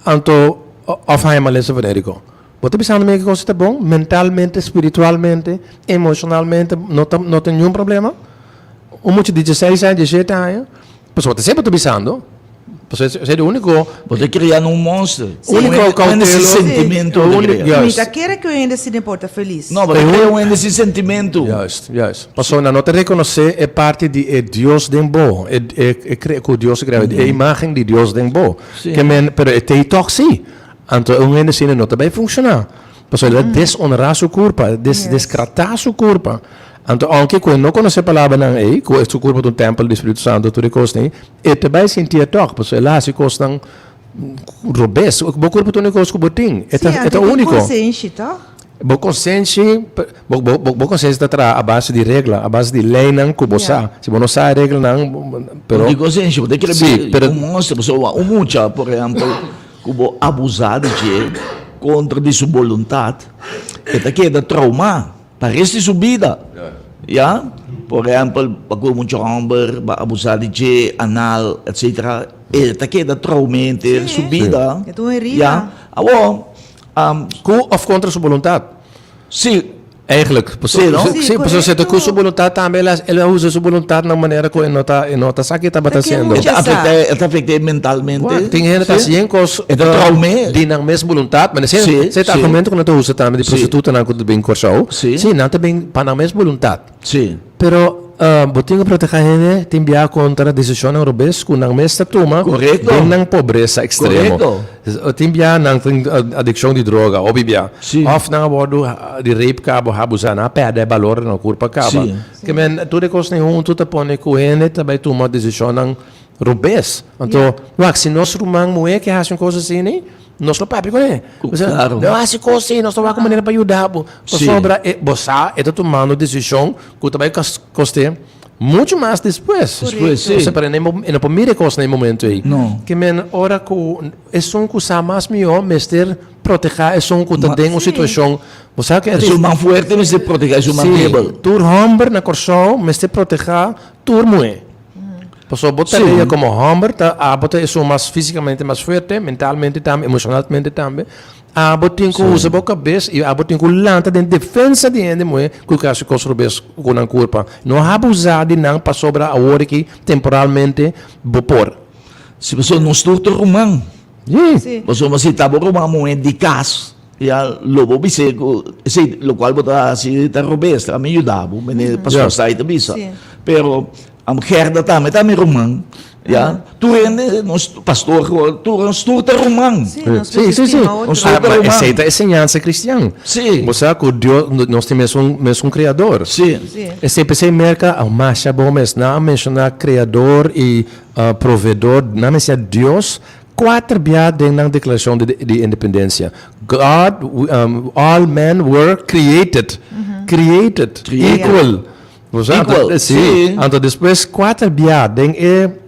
então, off-high maleza venérico. Você pensando que coisa está bom, mentalmente, espiritualmente, emocionalmente, não tem nenhum problema. Muito de 16 anos, 17 anos, você sempre está pensando, você é o único. Você criando um monstro. Único cautelo. Esse sentimento. Yes. Mita quer que eu ainda se importa feliz. Não, você cria esse sentimento. Yes. Passou na nota reconhecer é parte de Deus de bo, é que Deus criou, é a imagem de Deus de bo. Sim. Que men, pero é toch sim. Então, um ainda assim não vai funcionar. Passou ele desonrar sua culpa, descratar sua culpa. Então, aunque quando não conhece a palavra não é, que é sua culpa do templo do Espírito Santo, tudo isso nem, é também sentir toque, porque lá se costam robês, o corpo do negócio que botim, é o único. Consciente, tá? Bo consciência está a base de regra, a base de lei não que você, se você não sabe regra não, Pero digo assim, você quer Sim, ver um monstro, pessoa, muita, por exemplo, como abusado de contra de sua vontade, это queda trauma para o resto de sua vida. Ja? Por exemplo, pag muito homem abusado de anal, etc. Eta queda traumante sua vida. É tua herida. Ja? Abo, com ou contra sua vontade. sim, Eigenlijk. Sim, no? Sim, Sim, pessoa sente com correto. sua vontade também, ela usa sua vontade na maneira que nota sabe que está Porque batendo. muita- Ela afeta mentalmente. Tem gente que está assim, Então, traume. de na mesma vontade, mas Sim, você está sim. argumento que não está usando também de Sim. prostituta, não é bem corção. Sim. Sim, não está bem para na mesma vontade. Sì. Pero botinho proteger gente tem via contra a decisão europeia com na mesma turma Correto. tem na pobreza extrema. Correto. Tem via na adicção de droga, ou via. Sim. Of na bordo de rape cabo abusa na perde valor na curva cabo. Sim. Que men tudo costa nenhum tudo põe com ele também toma decisão na europeia. Então, se nós rumang moe que fazem coisas assim, né? Nós não papi com ele. Claro. Não há coisa assim, nós não vamos maneira para ajudar. Sim. Sobra você está tomando decisão que também custa muito mais depois. Depois, sim. Você para não primeira coisa no momento aí. Não. Que men ora que é um que mais melhor, mas ter proteger é um que tem uma situação. Você sabe que É um man forte, mas se proteger é um man débil. tu homem na corção, mas te proteger tu mulher. Pessoa botaria Sim. como homem, a botar é mais fisicamente mais forte, mentalmente também, emocionalmente também. A botar com usa boca cabeça e a botar com lanta de defesa de gente mulher, que o caso construbes com a culpa. Não abusar de não para sobra a hora que temporalmente bopor. Se você não estuda romano, Sim. você não se tabo romano é de casa. Ya lobo bise ko si lo qual bota si ta robesta me ajudava, me passou sai ta bisa. Sim. Pero am herda também romano. Ya, tu rende nos pastor, tu estuda romano. Sim, nós Sim, sim, sim. precisamos outro. Sim. Mas aceita a ensinança cristã. Sim. Você sabe que Deus, nós temos um criador. Sì. Sim. E sempre se merca ao mais bom, mas não mencionar criador e provedor, não mencionar Deus. Quatro biadas na declaração de independência. God, all men were created. Created. Equal. Equal, Sim. sim. Então, depois, quatro biadas.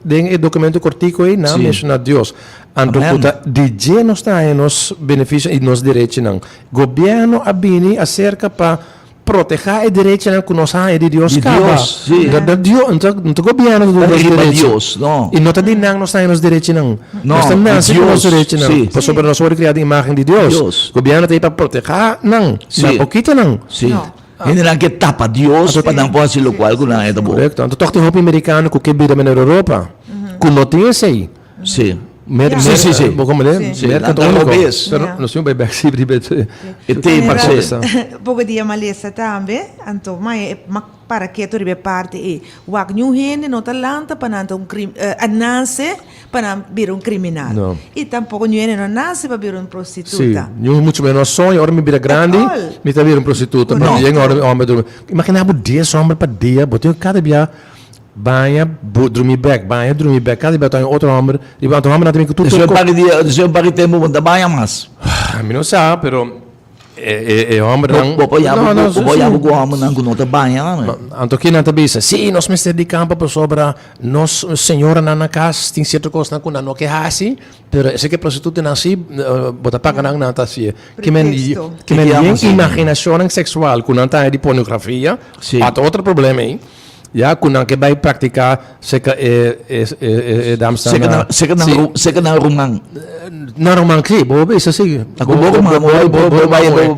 Tem o documento cortico aí, não Sim. menciona Deus. Então, Amen. DJ nos dá nos benefícios e nos direitos. Não. Governo abini acerca para proteger o direito que nós temos de Deus. De Deus, sim. Deus, então, governo dos Arriba direitos. Deus, no. E não está dizendo nós temos direitos, não. Não, Nós temos é os Deus, direitos, não. sim. Por sobre nós somos criados em imagem de Deus. Deus. O governo tem para proteger, não. Sim. Mas pouquinho, não. Sì. No. Hindi lang que tapa Dios para não pode lo qual ko na ito mo. Correto. Então, toque de roupa americano que vida na Europa. Que não tem esse aí. Sì. Sim. Como é? Sim. Sim. Merca Nada robês. Pero Yeah. nós temos bem back E tem Para para começar. Pouco dia malesa também, então mas para que tu ribe parte e wag new hen no talanta para não nasce para vir criminal. Não. E tampouco new hen não nasce para vir Sim. prostituta. Eu muito menos sonho, ora me vira grande, All. me tá vira prostituta, Correto. mas eu ora homem dormir. Imagina 10 homens para dia, botei cada dia banha, dormir back, cada dia tem outro homem, e outro homem não tem que tudo. Deso yung pari tempo mo tabaya mas. A mim não sabe, pero é homem não. Boyabo ko amo nang kuno tabaya. Anto que não te bisa, sim, nós mestre de campo para sobra, nós senhora na casa tem certa coisa na não que hasi, pero esse que prostituta nasce, bota para não não tá assim. Que men Pretexto. imaginação sexual, com não tá de pornografia, Sim. há outro problema aí. Já, com não que vai praticar, seca damsa. Seka na rumang. Normal que, bobe, isso assim. Ako bo rumang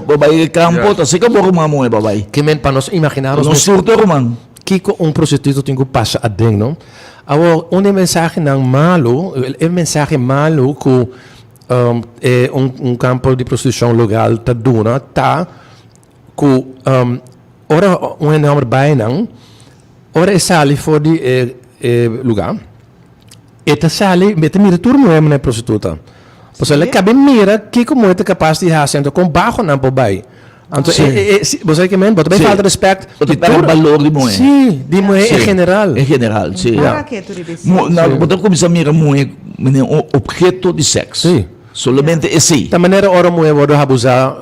babay campo, ta seka bo rumang mo babay. Que men para nós imaginarmos No surto rumang. Kiko prostituto tem que passar a dentro, não? Agora, mensagem não malo, é mensagem malo que é campo de prostituição legal tá duna, tá que ora homem vai não, ora é sali fora de lugar, e tá sali, mete mira turno é uma prostituta, pois ela cabe mira que como é capaz de fazer então com baixo não por vai. Então, você que men, bota bem Sim. falta de respeito. Porque para valor de moe. Sim, de moe em geral. Em geral, sim. Para que tu ribe Na botar como se mira moe, um objeto de sexo. Sim. Solamente esse. Da maneira ora moe pode abusar,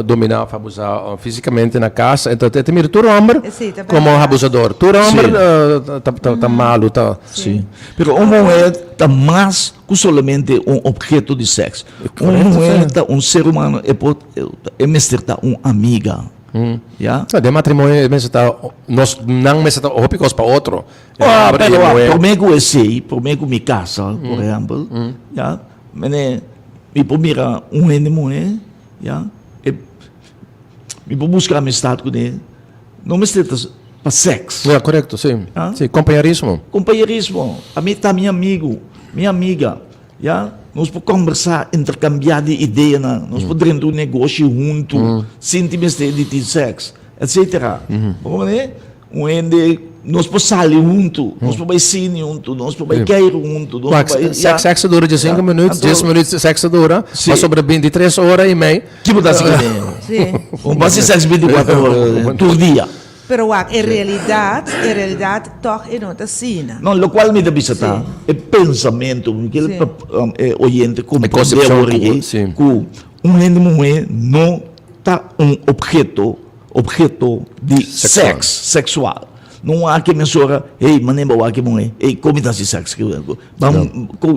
dominar, abusar fisicamente na casa. Então, tem mira todo homem Sim, tá como bem. abusador. Todo homem Sim. tá malo, tá. Sim. Pero moe está mais que solamente objeto de sexo. Moe está ser humano, é mestre tá amiga. Ya? De matrimônio, nós não me está ópicos para outro. Pero por mim que eu sei, por mim que minha casa, por exemplo, ya, me pomira ene moe, ya, me buscar amistade com ele. Não me está para sexo. Yeah, correcto, sim. Ah? Sim, companheirismo. Companheirismo. A mim está meu amigo, minha amiga. Yeah? Nós podemos conversar, intercambiar de ideia, nós podemos ter um negócio junto, sem intimidade de sexo, etc. Nós podemos sair junto, nós podemos cine junto, nós podemos cair junto. Sexo dura de 5 minutos, 10 minutos de sexo dura, Sim. mas sobre 23 horas e meia. Que muda assim? Sim. Basta sexo 24 horas por dia. Pero a realidade toch é outra cena. Não, o qual me dá visita é pensamento, que Sim. é oriente como concepção, que sim. mulher não está objeto de sexo sexual. Não há que mensurar, ei, mané, boa que mulher, ei, como está esse sexo? Vamos,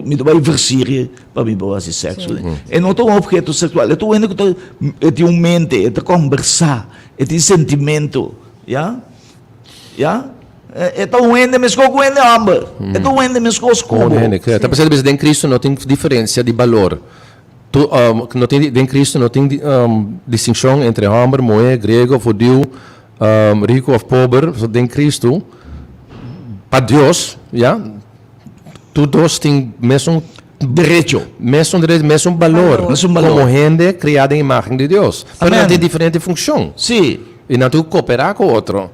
me vai versir para me boa esse sexo. É não um objeto sexual, é tu ainda que um mente, é conversar, é de sentimento, já? É tão ainda mesmo com ainda amber, é tão ainda mesmo com os Com Henrique. Tá pensando que em Cristo não tem diferença de valor. Não tem, em Cristo não tem distinção entre homem, mulher, grego, judeu, rico ou pobre. Em Cristo, para Deus, todos têm mesmo direito. mesmo valor. Mesmo valor. Como gente criada em imagem de Deus. Mas Amém. não tem diferente função. Sim. E não tem que cooperar com o outro.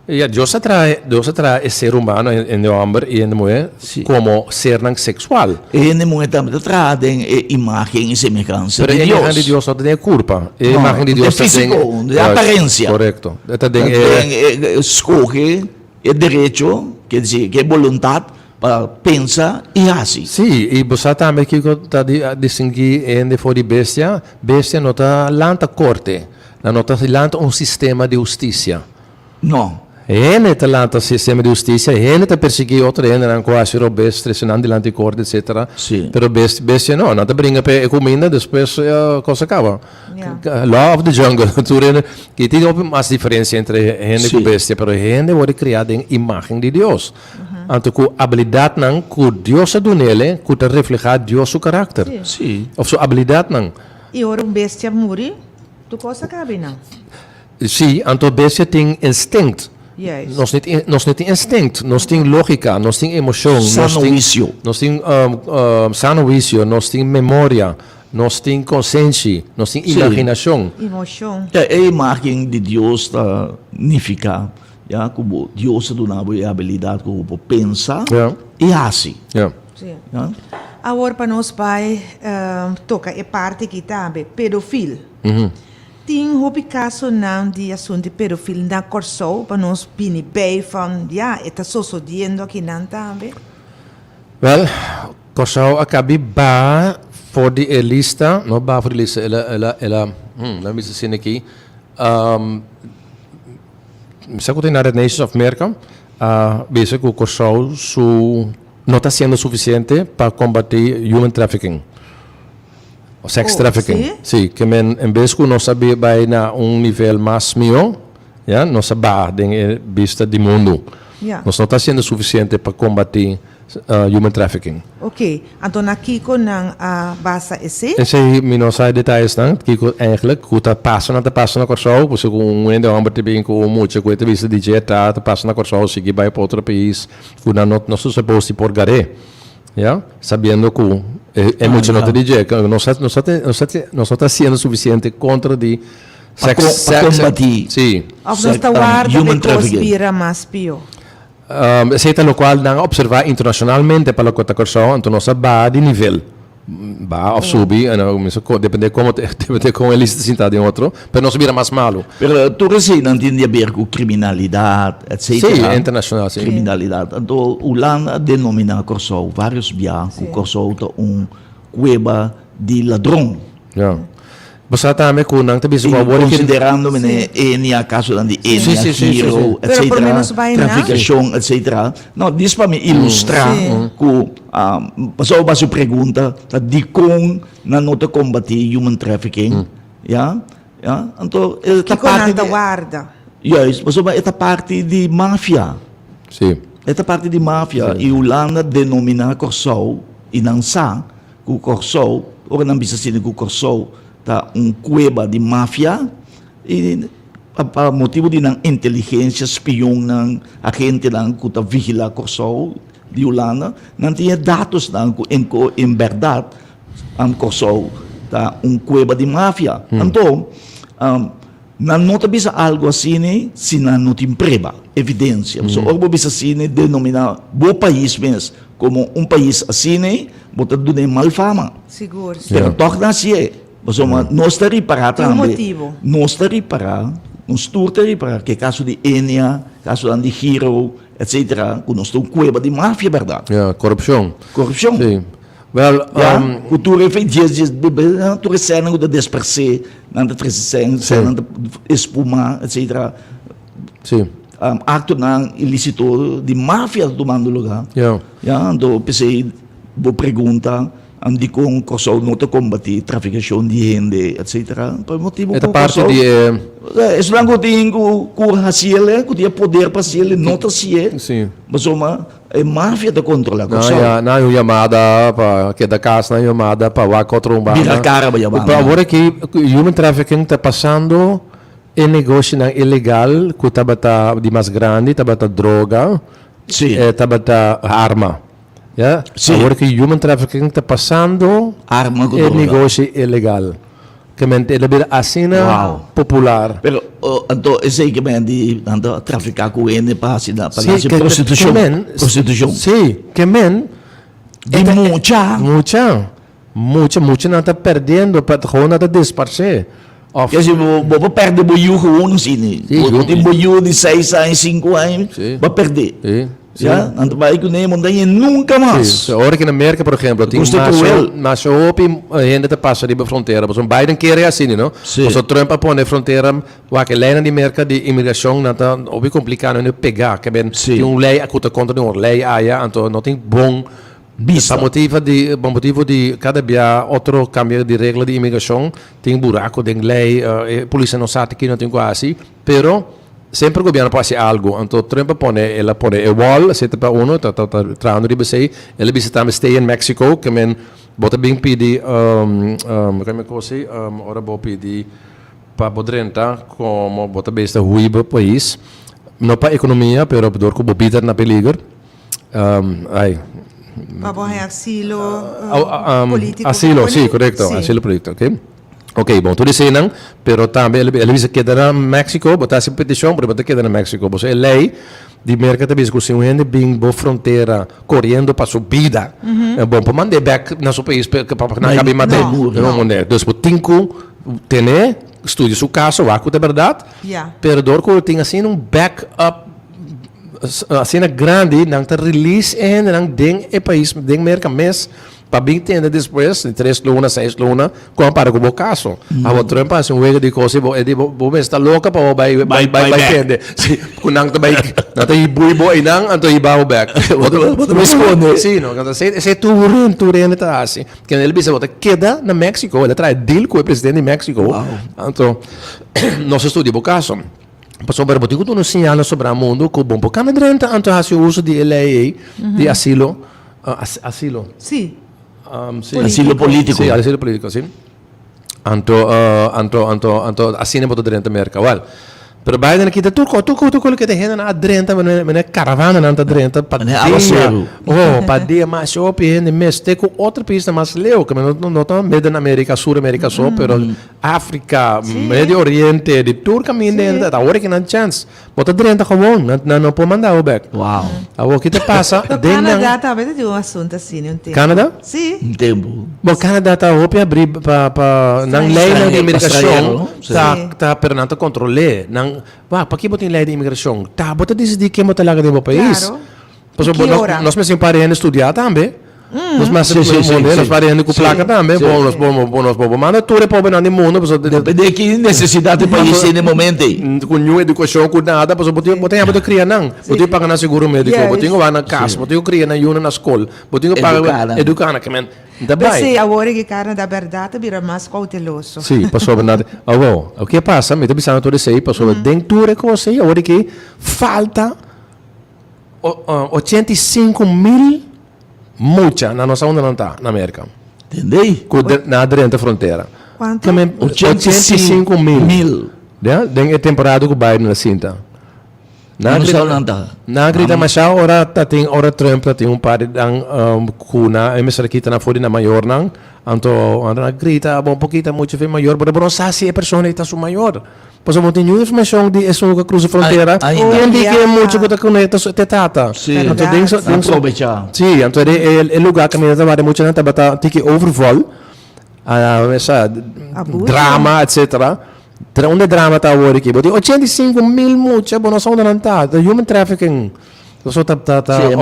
E Deus atrai o ser humano, em homem e em mulher, como ser sexual. E a mulher também trazem imagem e semelhança Pero de a imagem de Deus. Deus não tem culpa. A Não, imagem de Deus é físico, tem... é aparência. Correto. Escolhe, é direito, quer dizer, que é vontade para pensar e agir. Sim, e você também que está distinguir entre fora de bestia. Bestia não está lanta corte. Não está lanta sistema de justiça. Não. Ele está lanta sistema de justiça. Ele está perseguir outro. Ele não quase o bestia, pressionando delante de corte, etc. Sim. Pero bestia não. Não está brinca para comida, depois a coisa acaba. Yeah. Law of the jungle. Que tem mais diferença entre gente e bestia. Pero gente foi criada em imagem de Deus. Então, com a habilidade não, que Deus deu nele, que está reflejar Deus seu caráter. Sim. Of sua habilidade não. E ora bestia morre, tu cosa cabe não? Sim, então bestia tem instinto. Yes. Nós não tem instinto, nós tem lógica, nós tem emoção, Sano vício. nós tem sano vício, nós tem memória, nós tem consciência, nós tem imaginação. Emoção. A imagem de Deus está significa, como Deus donava a habilidade como pensar e agir. Sim. Ja? Agora para nós pai toca é parte que também pedofil. Tem hobby caso não de assunto de pedofil na corso para nós pini bem van está sucedendo aqui não também. Wel, Kosovo acabei ba for the lista, no ba for the lista, let me see aqui. Sa ko United Nations of America, basic que o Kosovo não está sendo suficiente para combater human trafficking. O sex trafficking. Sim, que em vez que nós sabemos vai na nível mais maior, nós sabemos em vista do mundo. Nós não está sendo suficiente para combater human trafficking. Ok, então aqui com a base esse. Esse é não sai detalhes não, que eigenlijk que está passando na Kosovo, porque com ainda homem também com muito coisa vista de jeta, está passando na Kosovo, se vai para outro país, que não se supõe por gare. Sabendo que é muito nota de dizer que não está sendo suficiente contra de combater. Sim. Of nós está guarda human de trafficking. conspira mais pior. Aceita lo qual não observar internacionalmente para a Kosovo, então nós va de nível. Va of subi, depende como ele está sentado em outro, mas nós vira mais malo. Pero tu receita não tem a ver com criminalidade, etc. Sim, internacional, sim. Criminalidade. Então, o Holanda denomina Kosovo vários dias que Kosovo é cueva de ladrão. Basta também que não te bisa Considerando a caso de hero, etc. Traficação, etc. Não, diz para me ilustrar que passou a sua pergunta de como não te combater human trafficking. Então, Que parte da guarda. Yes, mas esta parte de máfia. Sim. Esta parte de máfia. E Holanda denomina Kosovo e não sabe que o Kosovo, ou não precisa ser que o Kosovo tá cueva de máfia e motivo de ng inteligência espião ng agente ng kuta vigila Kosovo de Holanda, não tinha dados ng em verdade Kosovo tá cueva de máfia. Então, não te bisa algo assim, se não tem prova, evidência. So, orbo bisa assim denominar o país mesmo como país assim, bota do mal fama. Seguro. Pero torna assim, nós está reparar Tem um também. motivo. Nós está reparar, nós está reparar que caso de Enia, caso de Hero, etc., quando nós temos cueva de máfia, verdade? Ja, corrupção. Corrupção. Sim. Well, Ja, cultura fez dias, cultura cena da disperser, não da trezença, não da espuma, etc. sim. Acto não ilícito de máfia tomando lugar. Ja. Ja, então pensei, vou perguntar, andi com Kosovo não te combater traficação de gente, etc. Por motivo Esta com parte Kosovo. de... Isso não tem com raciele, com dia poder para si, não tá si. Sim. Mas uma máfia da controla Kosovo. Na yung yamada pa kita kas na yamada pa wako trumba. Vira cara ba yaman? Pa agora que human trafficking está passando em negócio ng ilegal, ku tabata di mas grande, tabata droga, Sim. tabata arma. Yeah? Sim. Agora que human trafficking está passando Arma com em droga. negócio ilegal. Que mente ele vira assim Wow. popular. Pero então esse aí que vem de traficar com ele para se dar para Sí, que- prostituição. que men- Prostituição. Sí, que men De mucha. Mucha não está perdendo, gewoon não está disparcer. Of, Kasi vou perder boiu com um assim. Vou ter boiu de 6 anos, 5 anos, Sim. vou perder. sim, sim. Já, não vai com nem montanha nunca mais. Sim. Agora que na América, por exemplo, tem Custa cruel. mais opi gente te passa de fronteira, mas Biden quer assim, não? Sim. Mas o Trump põe a fronteira, o que lei na América de imigração não tá obi complicado de pegar, que bem Sim. tem lei a conta contra uma lei aí, então não tem bom Vista. Por motivo de cada dia outro cambio de regra de imigração, tem buraco, tem lei, a polícia não sabe que não tem quase, pero sempre o governo passa algo. Então Trump ela põe a wall, sete para uno, tá traindo de você, ele visita stay in Mexico, que men bota bem pedir, como é que eu sei, ora vou pedir para podrenta, como bota besta ruíba país, não para economia, pero por que bobita na peligro, ai. Paborre asilo político. Asilo, sí, correcto. Sí. Asilo político, ok? Ok, bom, tudo isso não, pero também ele disse que queda na México, botar essa petição, mas botar queda na México. Você é lei de mercado de bisco, se um gente bem boa fronteira, correndo para subida, é bom para mandar back na seu país, para não cabe matar. Não, então, você tem que ter, estude seu caso, acho que é verdade, Yeah. pero dorco tem assim backup assim grande não está release não tem e país tem merca mês para bem entender depois de 3 lunas 6 lunas compara com o caso a outra Trump assim um jeito de coisa vou está louca para vai entender se com não também não tem bui e não então ir back back responde. sim não então se turin tá assim que ele disse volta queda na México ele traz deal com o presidente de México então nosso estudo o caso passou para botigo tu não sinala sobre o mundo que bom porque Canadá então há o uso de lei de asilo asilo Sim. sim. Asilo político. Sim, asilo político, sim. Anto assim não pode dentro da América, well. Pero Biden aqui tu que tem gente na dentro, mas caravana na dentro para para dia mais shopping, mas tem com outra pista mais leu, que não tá meio na América Sul, América Sul, pero África, Médio Oriente, de todo caminho dentro, tá hora que não chance. Bota dentro como não pode mandar o back. Uau. O que te passa? O Canadá talvez tem um assunto assim, não tem? Canadá? Sim. Um tempo. Bom, Canadá está open abrir para não lei de imigração tá perante controle não para que botem lei de imigração tá bota decidir quem bota lá dentro do país Claro. Pois nós mesmo parentes estudar também nós mais nós parentes com placa também bom nós manda tudo para o mundo Depende que necessidade do país no momento. com nenhuma educação com nada pois botem a criar não botem pagar na seguro médico botem vai na casa botem criar na na escola botem pagar educar que men Pensei agora que Canadá verdade vira mais cauteloso. Sim, passou verdade. O que passa? Me está todo isso aí, passou dentro de coisa aí, agora que falta 85 mil multa na nossa onda não está, na América. Entendeu? Na dentro da fronteira. Quanto? Também 85 mil Ya, den e temporada ko bayad na sinta. Ano sa nanta? Nagrita masya ora tating ora Trump tating par ang kuna e mesra kita na fodi na mayor nang anto nagrita bom pokita muito fe mayor pero não sasi e persona ita su mayor. Pois mo tinha informação de eso que cruza fronteira. Ai, E indi que yeah. muito que conecta su tetata. Sì. Anto Aprovecha. Sì, anto è lugar que me tava muito na tabata tiki overval. Essa Abuso. drama etc. Tra un drama ta wori ki boti 85,000 mucha bono sa unan ta the human trafficking so ta Sì,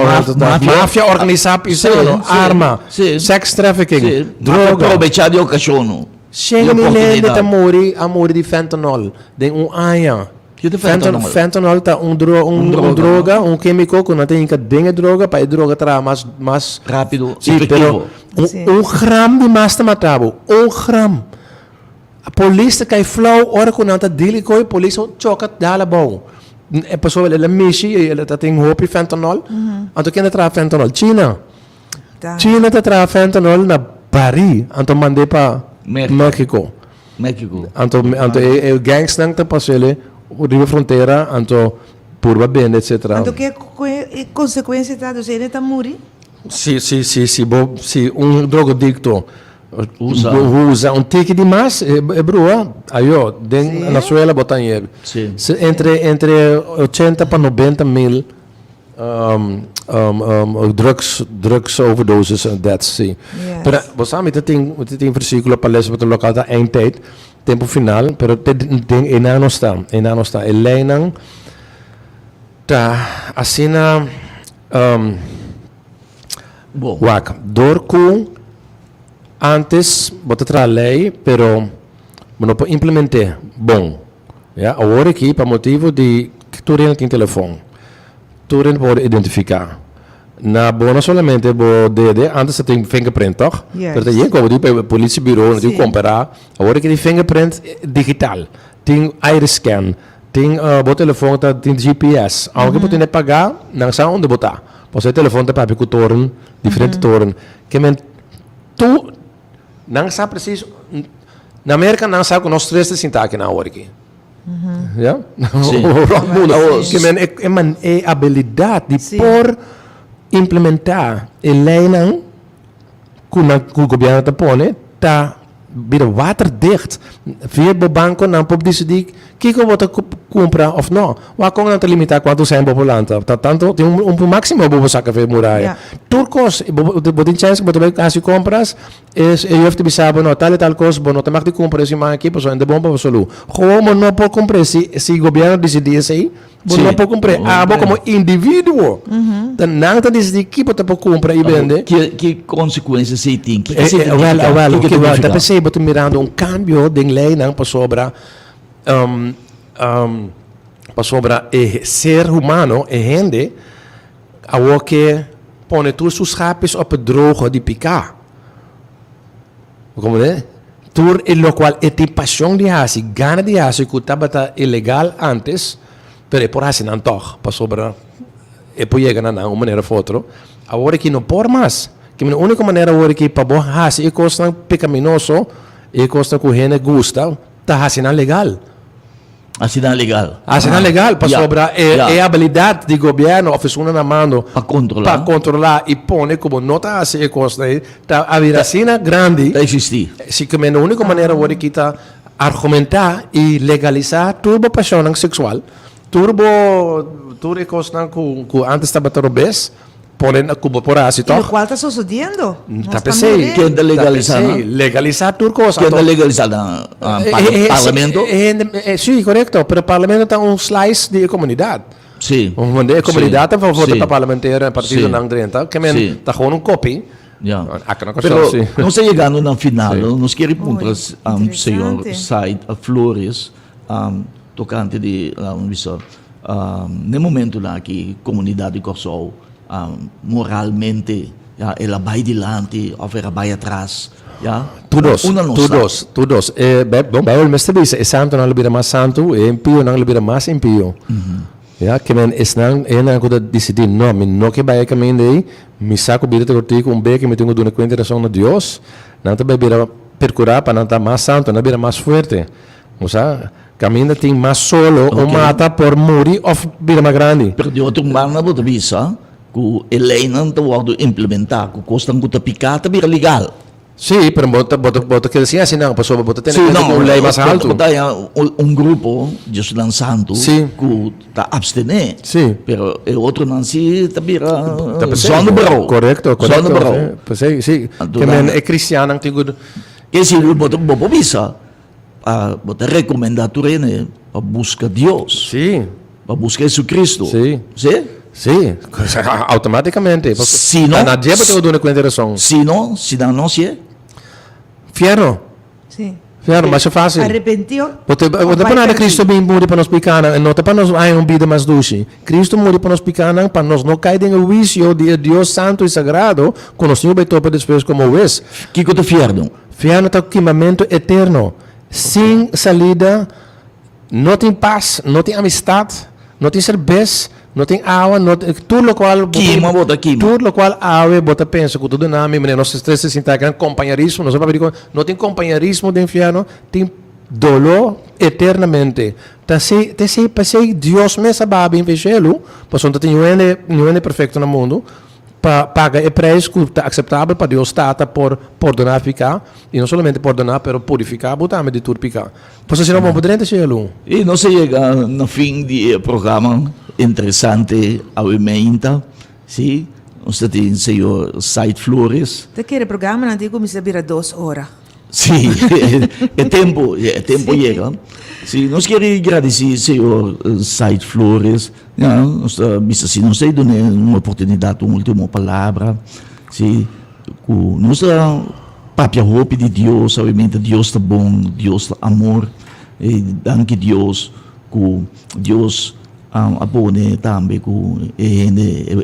mafia organizzata Sì, no? sì, Arma sì. sex trafficking Sì, droga aprovechar di occasione. Scegli nelle amori di fentanyl de un aya Che di fentanyl? Fentanyl ta un droga un chimico con una tecnica dinge droga pa droga tra mas Rapido, sì, effettivo. però Sì. un gram di masta matabo un gram a polícia cai flow ora com nada dele coi a polícia choca dala bom é pessoa ela mexe ela tá tem hope fentanyl anto quem tra fentanyl China Tá. China tá tra fentanyl na Paris anto mande pa México. México anto e gangs nang ta pasele o riva fronteira anto purba bene etc Então, que consequência está do ser tá muri? Sì, un drogodicto Usa. un tique di mas e brua ayo den na suela botanhe Sì. entre 80 para 90 mil drugs overdoses and deaths sim. Yes. Pero você sabe tem versículo para ler sobre o local da eindtijd tempo final pero tem enano está elenang ta asina Bom. wak dorku antes bota tra lei pero não pode implementar bom ja agora aqui para motivo de que tu tem telefone tu pode identificar na bona solamente bo de antes você tem fingerprint toch Yes. pero tem como tipo politiebureau Sim. não comparar agora que tem fingerprint digital tem iris scan tem bo telefone tá tem GPS alguém pode pagar não sabe onde botar você telefone tá para com torn diferente torn que men tu não sabe preciso na América não sabe que nós três sinta aqui na hora aqui ja Sim. que men é habilidade de Sim. por implementar e lei não que o governo tá põe tá vira waterdicht via o banco não pode decidir que vou comprar ou não o com não limitar quanto sai populante tá tanto tem máximo vou sacar ver muralha Yeah. turcos botin chance que botar caso compras es eu have to be sabe no tal coisa bom não tem mais de comprar esse mais aqui pessoal ainda bom para solu como não pode comprar se governo decidir assim bom Sim. não pode comprar bom como indivíduo então não tá decidir que pode comprar e vender Que consequências você tem? Que tá pensei botar mirando cambio de lei não para sobra para sobra ser humano e gente a que põe todos os rapes op het droge de picar. Como é? Tur en lo cual eti pasión de hasi, gana de hasi, que estaba ilegal antes, pero por hasi não toch, para sobra e poi llegan a uma maneira ou outra. Agora que não por mais, que a única maneira agora que para bom hasi e costa pecaminoso, e costa que o gente gusta, tá hasi não legal. Assim não é legal. Assim não é legal, para Yeah. sobra Yeah. é a habilidade do governo, oficina na mão, Para controlar. para controlar e põe como nota assim e costa aí, tá a viracina grande. Para existir. Se que a única maneira agora que tá argumentar e legalizar turbo paixão sexual, turbo e costa que antes estava torobes, põe como por assim, E o toch? qual está sucedendo? Tá pensei, Que anda legalizar, não? legalizar turcos. Que é legalizado no parlamento. Sim, correto, pero o parlamento tem um slice de comunidade. Sim. Onde a comunidade vai votar Sim. para parlamentar a partir Sim. do ano 30, que men Sim. tá com um copy. Yeah. Aqui na Pero sim. nós chegando no final, Sim. nós queremos perguntar senhor interessante. Said Flores, tocante de no momento lá que a comunidade Corsol moralmente ela vai adiante ou ela vai atrás. Todos. Una não sabe. Bom, Bible mestre diz, é santo não libera mais santo, é impio não libera mais impio. Ja, que men is nang ena ko decidir no, min no que vai caminho daí, me saco birita cortico um be que me tenho duna cuenta relação a Deus, não te vai bira percurar para não estar mais santo, não bira mais forte. Moça, Caminha tem mais solo ou mata por muri of bira mais grande. Pero di otro mana bota bisa, ku Elena não tawag implementar, ku costam ku tapicata bira legal. Sim, pero bota que assim assim não, passou bota tem Sim, não, lei mais alto. grupo, Deus lançando, Sim. ku ta abstener. Sim. Pero e outro não se tabira Zona zona brau. Correcto. Zona brau. Sim, sim. Que men é cristiano tem good. Que se bota bobo bisa, bota recomendar tu rene para buscar Deus, Sim. para buscar Jesus Cristo. Sim. Sim? Sim, automaticamente. Se não, na dia você dona com interação. se não se é. Fiero. Sim. Fiero, mas é fácil. Arrepentiu. Você para nada Cristo bem morre para nós picar, não te para nós ai um vida mais doce. Cristo morre para nós picar, para nós não cair em juízo de Deus santo e sagrado, com o Senhor vai topar depois como o es. Que te fierdo? Fiero está queimamento eterno, sem salida, não tem paz, não tem amistade, não tem cerveja, não tem água, tudo o qual Queima, bota queima. tudo o qual água bota pensa que tudo na minha nós três se sentar com companheirismo, não tem companheirismo de inferno, tem dolor eternamente. Passei Deus me sabe em vejelo, pois não tem nenhum perfeito no mundo. Paga o preço que está aceitável para Deus está por perdonar ficar e não somente perdonar, mas purificar, botar de tudo picar. Pois assim não vamos poder entender. E não se chega no fim do programa interessante ao emenda, sim? Você tem o senhor Said Flores. Daquele programa não digo me sabia 2 horas. Sim, é tempo chega. Sim, nós queremos agradecer ao senhor Said Flores. Nós não sei dar uma oportunidade, uma última palavra. Sim, nós papia roupa de Deus, obviamente Deus está bom, Deus está amor. E danke Deus, que Deus abone também que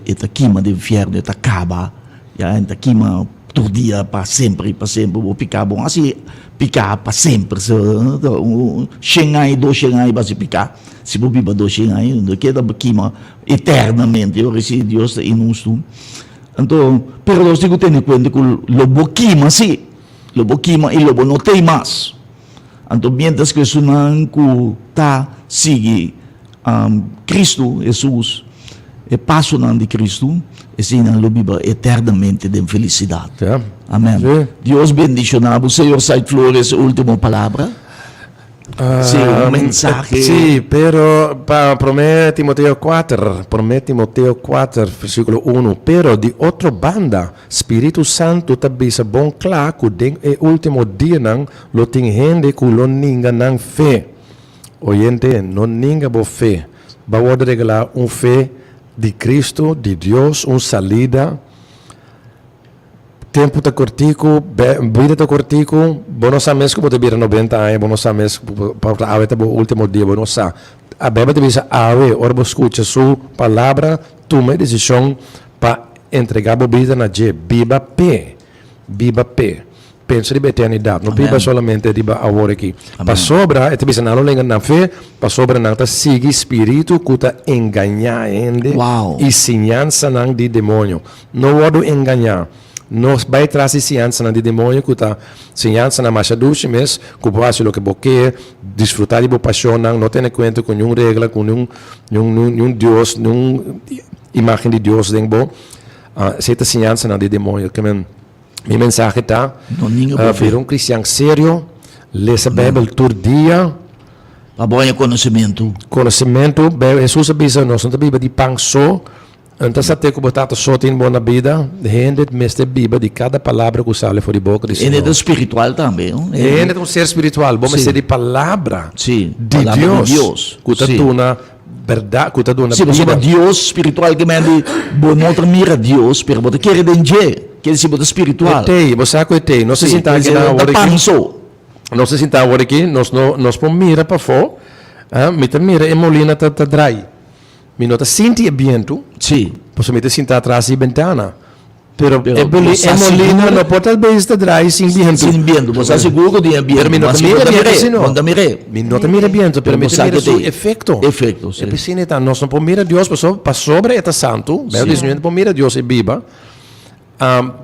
esta queima de inferno, esta acaba, esta queima todo dia para sempre, vou picar bom, assim, picar para sempre, 100 anos, 200 anos vai se picar, se vou viver 200 anos, que da queima eternamente, eu recebi Deus em nós. Então, pero nós temos que ter em conta que o lobo queima, sim, lobo queima e lobo não tem mais. Então, mientras que isso não está sigue Cristo, Jesus, e passo de Cristo, e assim não viva eternamente de felicidade. Yeah. Amém. Sim. Deus bendicionado. Senhor Said Flores, última palavra. Sim, um mensagem. Sì, pero para 1 Timoteo 4, versículo 1, pero de outra banda, Espírito Santo também é bom claro que den e último dia não lo tem gente que lo ninga não fé. Oyente, não ninga bo fé. Vai regalar fé de Cristo, de Deus, salida. Tempo está cortico, vida está cortico, bono sa mes que pode vir 90 anos, bono sa mes para a o último dia, bono sa. A beba te visa ave, ora vos escucha su palavra, toma decisão para entregar a vida na je, viva pé. Pensa de eternidade, não viva solamente de agora aqui. Para sobra, te visa não lenga na fé, para sobra não tá sigue espírito que tá enganar ainda e ensinança não de demônio. Não vou enganar. Nós vai trazer ciência de demônio que está ciência na marcha dos meses que pode fazer o que você desfrutar de boa paixão não tem conta com nenhuma regra com nenhum Deus nenhuma imagem de Deus dentro essa ciência de demônio que minha mensagem está vir cristão sério lê a Bíblia todo dia para bom conhecimento Jesus avisa nós não Bíblia de pão só. Então, se você botar só tem boa vida, rende mestre Bíblia de cada palavra que sai fora de boca de Senhor. E é espiritual também, não? É um ser espiritual, bom ser de palavra de Deus. Que está dando verdade, que está dando vida. Sim, Deus espiritual que me bom não mira Deus, pero você quer entender que se bota espiritual. Etei, você sabe etei, não se senta aqui na hora aqui. Não se senta agora aqui, nós pom mira para fora, mira e molina tá dry. Mi nota senti e viento, sì. Posso mettere sinta atrás di ventana. Pero molina non può talvez dry sin viento. Sin viento, você seguro de viento. Mi nota mira viento, pero mi nota su effetto. Effetto, sì. E piscina ta non può mira Dios, pa sobre eta santo, bel disegno può mira Dios e biba.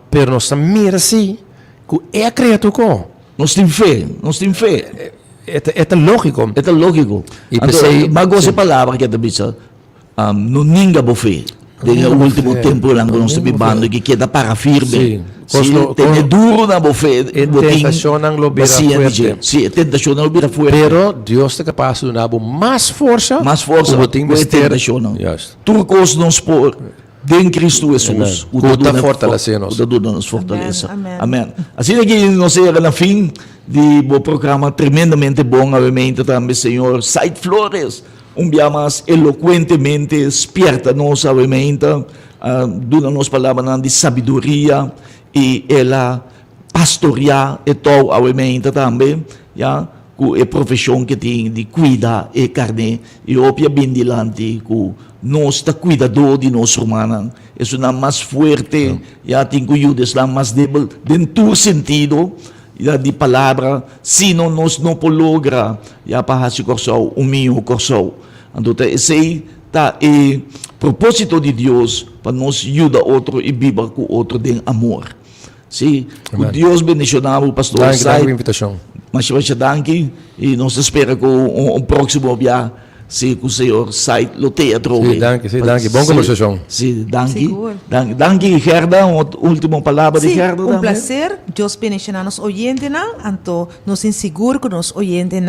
Pero non mira sì, che è creato co. Non stim fe. é lógico. Ito lógico. E Anto, pensei- bago sim. sa palavra que bisa, no ninga buffet. Dentro Ninga último buffet. tempo lang kung sa Ninga bibando buffet. que queda para firme. Sim. Si, Coslo- tene duro na buffet. E tentação não lobira fuerte. Si, tentação não lobira fuerte. Pero Dios está capaz de dar mais força. Mas força, o botim com mister. tentação não. Yes. Turcos nos por em Cristo Jesus. Amen. Kuta fortalecer-nos. O dado nos fortaleza. Amen. Amen. Assim que nós chegamos na fim de bo programa tremendamente bom, obviamente também, Senhor. Said Flores, mais eloquentemente, esperta-nos, obviamente, dona-nos palavras de sabedoria e ela pastorear e tal, obviamente, também, ja, com a profissão que tem de cuidar e carne e ópia bem dilante com nós está cuidador de nós humanos isso não mais forte já tem que judas lá mais débil dentro do sentido já de palavra se não nós não logra já para esse corso o meu corso então esse tá e propósito de Deus para nos ajudar outro e viver com outro de amor sim Amen. Deus bendicionado pastor Dank Said. pela invitação. Mas siya danki, e nós espera que o próximo dia, se o senhor sai no teatro. Sim, danke. Boa conversação. Sim, danki. Seguro. Danki, Gerda, última palavra de Sí, Gerda. un também. placer. Dios bendiga a nos oyentes, anto nos inseguro que nos oyentes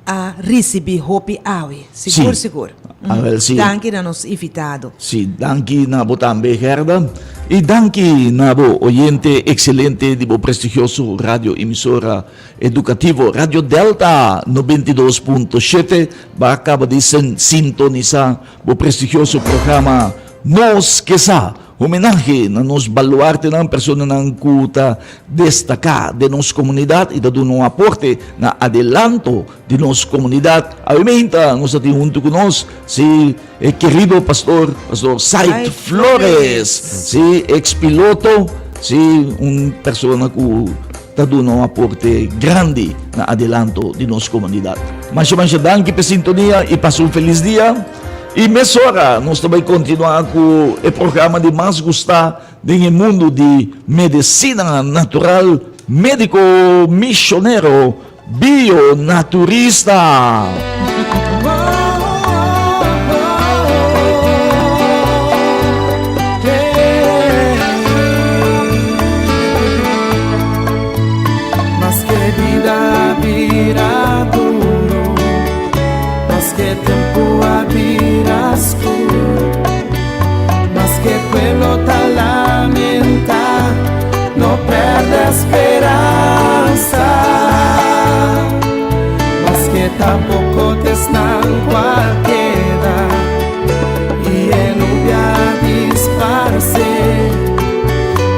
a receber hope awe. Seguro, Sim. seguro. Ah, well, sim. Danke na nos invitado. Sim, danki na bo também, Gerda. E danki na bo oyente excelente de bo prestigioso radio emissora educativo Radio Delta 92.7 acaba de sintonizar o prestigioso programa Nos Quesa, homenagem na nos baluarte ng persona ng kuta destacar de nos comunidade e dando um aporte na adelanto de nos comunidade. Aumenta nos ating junto com nós si querido pastor Said Said Flores, si ex-piloto, si persona que está dando um aporte grande na adelanto de nos comunidade. Mas danke pa sintonia e passe um feliz dia. E nessa hora, nós também continuar com o programa de mais gostar do mundo de medicina natural, médico missioneiro, bionaturista. Mas que vida virá duro, mas que tempo virá escuro, mas que pueblo te lamenta, no perde esperanza, mas que tampoco te están queda y en lluvia disparce.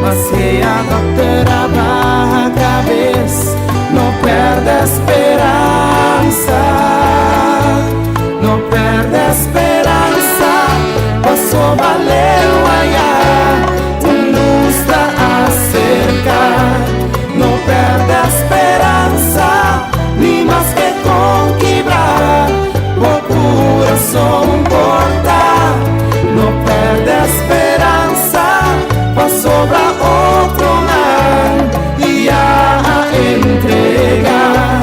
Mas que a doctora baja cabeça, não perde esperança, não perde esperança. Passou valeu allá, tu luz está a cercar, não perde esperança, ni mais que conquistar, o coração porta, não perde esperança. Sobra otro mar y a entregar,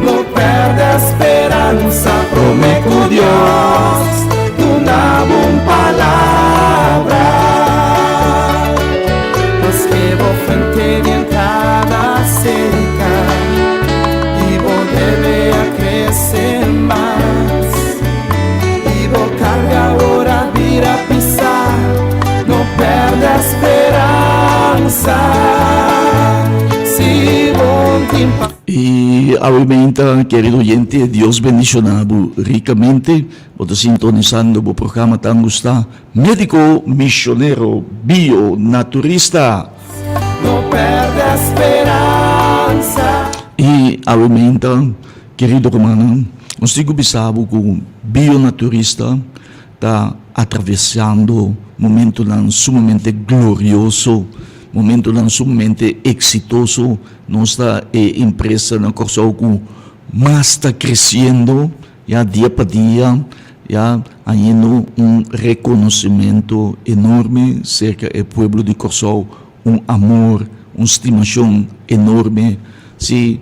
no perde esperanza, prometo Dios, una buena palabra, mas que vos frente orientada cerca y vos debe a crecer más y vos carga ahora vira pisar, no perde esperanza, si bom tempo. E aumenta, querido oyente, Deus bendicionado ricamente. Você sintonizando o programa tão gostar. Médico missioneiro bionaturista. No perde esperanza. E aumenta, querido romano, nós digo bisabo que o bionaturista está atravessando momento não sumamente glorioso, momento não sumamente exitoso. Nossa empresa na Corsol mais está crescendo, já dia para dia, já ganhando reconhecimento enorme cerca do povo de Corsol, amor, estimação enorme. Se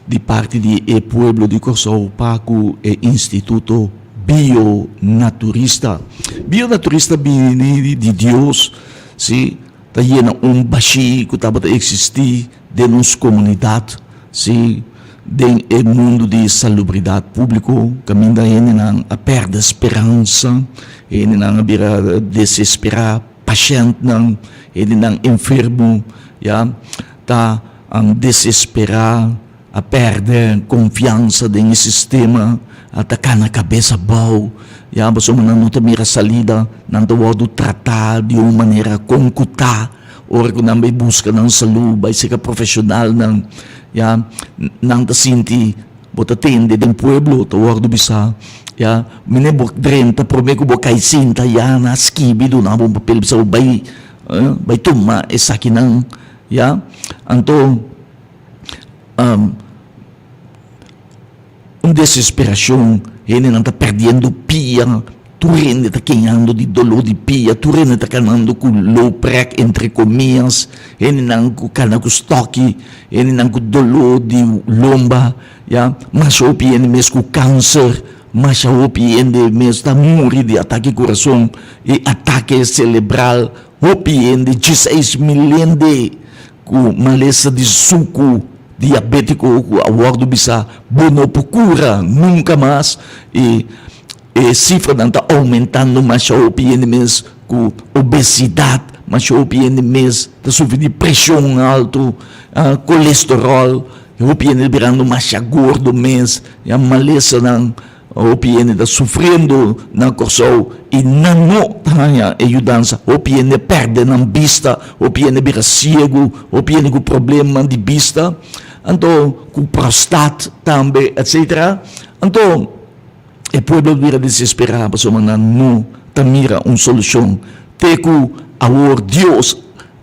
di parte di pueblo di Corsao Pacu e Instituto Bionaturista. Bionaturista bini di Dios, si tayena bashi que estava a existir de nossa comunidade, si den o mundo de salubridade público, caminho ele não a perde esperança, ele não a desesperar, paciente não, ele não enfermo, já tá a desesperar, a perder confiança no sistema, atacar na cabeça boa, já você não tem mira salida, não tem tratar de uma maneira concutar, ora que não vai buscar não saúde, vai ser profissional não, já não te sente, bota tende do pueblo, tu ordo bisa, já mine bok drenta prometo bok kai sinta já na skibi do na bom papel bisa vai tuma essa aqui não, já então desesperação, ele não está perdendo pia, tu rende está queimando de dolor de pia, tu rende está canando com low prec entre comillas, ele não cana com estoque, ele não com dolor de lomba, já, mas o pia ele mesmo com câncer, mas o pia ele mesmo está morrer de ataque coração e ataque cerebral, o pia ele 16 milhões de com maleza de suco diabético, a bordo bisa bono procura nunca mais e cifra não está aumentando, mas o PN mês com obesidade, mas o PN mês está sofrendo de pressão alta, colesterol, o PN virando mais gordo mês, a maleza não, o PN está sofrendo na corção e não tem ajudança, o PN perde na vista, o PN vira cego, o PN com problema de vista, então com prostate também, etc. Então o povo vira desesperado, mas não mira uma solução. Teco agora Deus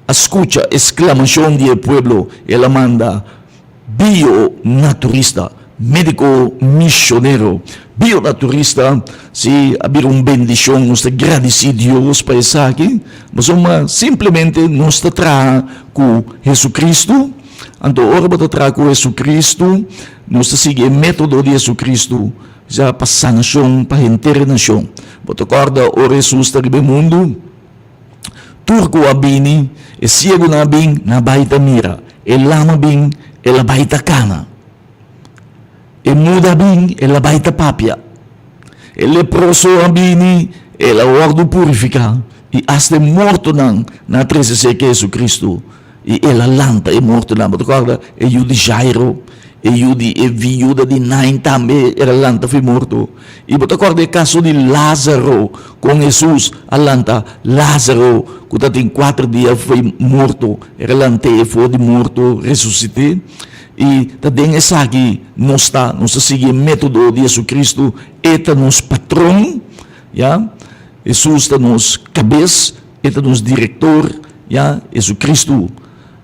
escuta a exclamação do povo, ela manda bionaturista, médico missionário, bionaturista, se abrir uma bendição, nós agradecemos a Deus para isso aqui, mas simplesmente nós traz com Jesus Cristo. Então, ora para trás com Jesus Cristo, nós seguimos o método de Jesus Cristo, já para sanação, para internação. Você acorda, ora Jesus está no mundo, turco a bini, e cego na bin, na baita mira, e lama bin, e la baita cana, e muda bin, e la baita papia, e leproso a bini, e la ordo purifica, e hasta morto na 13 que Jesus Cristo. E ela lanta é morto lá, mas agora é o de Jairo, é o de viúva de Nain também, ela lanta foi morto. E você acorda o caso de Lázaro, com Jesus, a lanta, Lázaro, que tem 4 dias foi morto, ela lanta e foi de morto, ressuscité. E também essa aqui, nós seguimos o método de Jesus Cristo, é nos patrão, já? Jesus está nos cabeça, é nos diretor, já? Jesus Cristo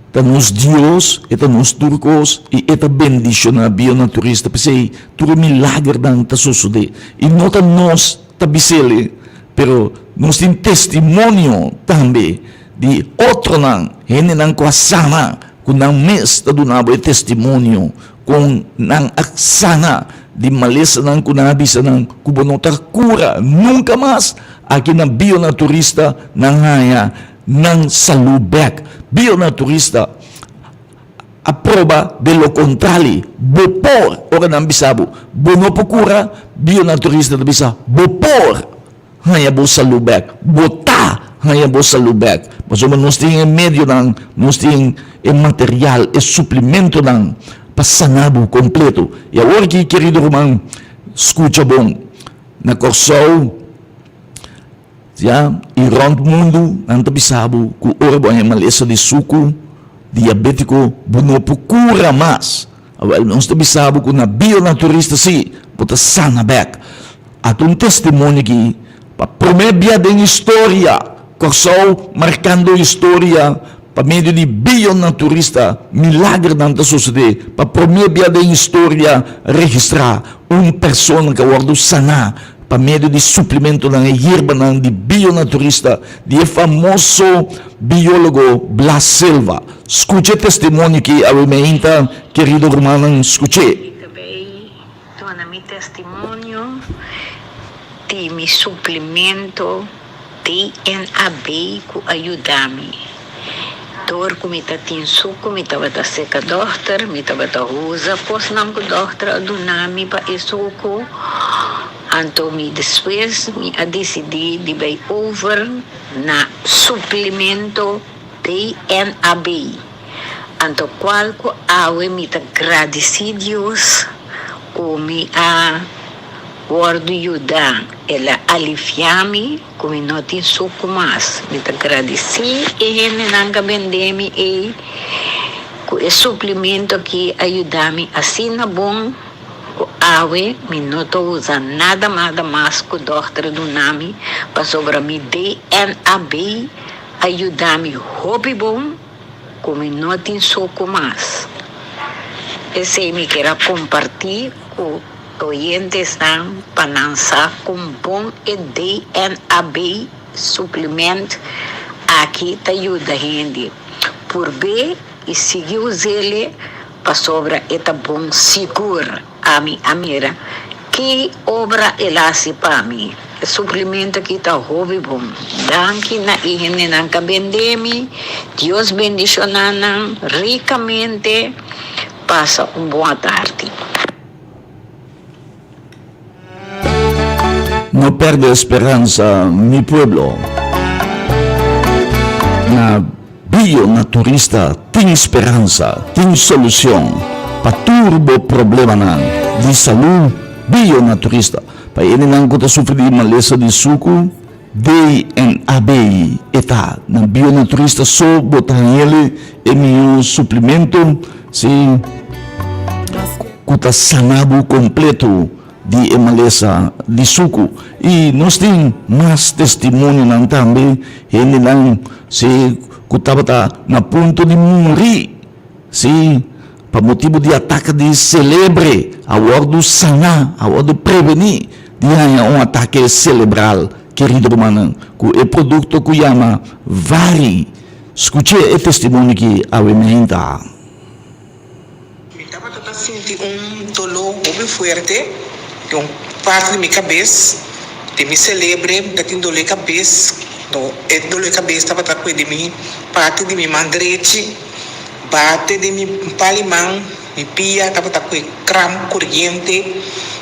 está nos Deus, está nos turcos e está bendição na bionaturista, porque tudo milagre não está sucedendo. E não está nós, está bisele, pero nós temos testemunho também de outro não, ele não com a sana, com não mês está dando testemunho, com não a sana, de maleza não com não bisa não, com não está cura, nunca mais, aqui na bionaturista, não há, não salubek, bionaturista a prova dello contrario, bopor, ora não bisabo, bono procura, bionaturista bisa, bopor, hanya bo salubek, bota, hanya bo salubek, mas nós temos meio não, nós temos material, suplemento não, para sanado completo. E agora que, querido irmão, escuta bom, na Corsao, já, e rondo mundo, não está bisabo, com orbo é maleza de suco, diabético, não procura mais. Nós está bisabo, com na bionaturista, sim, bota sana back. Há um testemunho aqui, para prometer a história, Corsao marcando história, para meio de bionaturista, milagre não está sucedendo, para prometer a história, registrar uma pessoa que vai sanar, para meio de suplemento na hierba de bionaturista, de famoso biólogo Blas Silva. Escuche testimonio que aumenta, querido hermano, escuche. Acabei dando mi testimonio de mi suplemento DNAB que ajuda-me. Dor que me tem suco, me estava da seca doctor, me estava da usa, pois não que doctor adunami para isso que então me depois me decidi de vai over na suplemento DNAB. Então qual que awe me tá agradecidos o me a Guardo ajudar, ela alivia-me, como não tem suco mais. Me agradeci e não vendemos e o suplemento que ajuda-me assim na bom. Awe, me não estou usando nada mais que o doutor do nome para sobre mim DNAB ajudar-me hobby bom, como não tem suco mais. Esse me quero compartilhar com oyentes estão para lançar com bom DNAB suplemento aqui te ajuda a gente por ver e seguir os ele para sobre esta bom seguro a mira que obra elasse para mim suplemento que está hobby bom danke na ihene na kabendemi Deus bendicionana ricamente passa boa tarde. No perde esperanza, mi pueblo. Na bionaturista tem esperança, tem solução para turbo problema de saúde bionaturista. Para ele não está sofrendo de maleza de suco, DNAB está na bionaturista só botar ele em um suplemento se está sanado completo de emaleza de suco e nós temos mais testemunho não também ele não se estava na ponto de morrer se para motivo de ataque de celebre a hora sanar a hora prevenir de ataque cerebral querido irmão que é produto que chama Vari escute o testemunho que aumenta estava sentindo dolor muito forte de parte de minha cabeça, de me celebre, de ter dor de cabeça, e dor de cabeça estava com de mim, parte de minha mão direita, parte de minha palimão, minha pia, estava com cram corrente,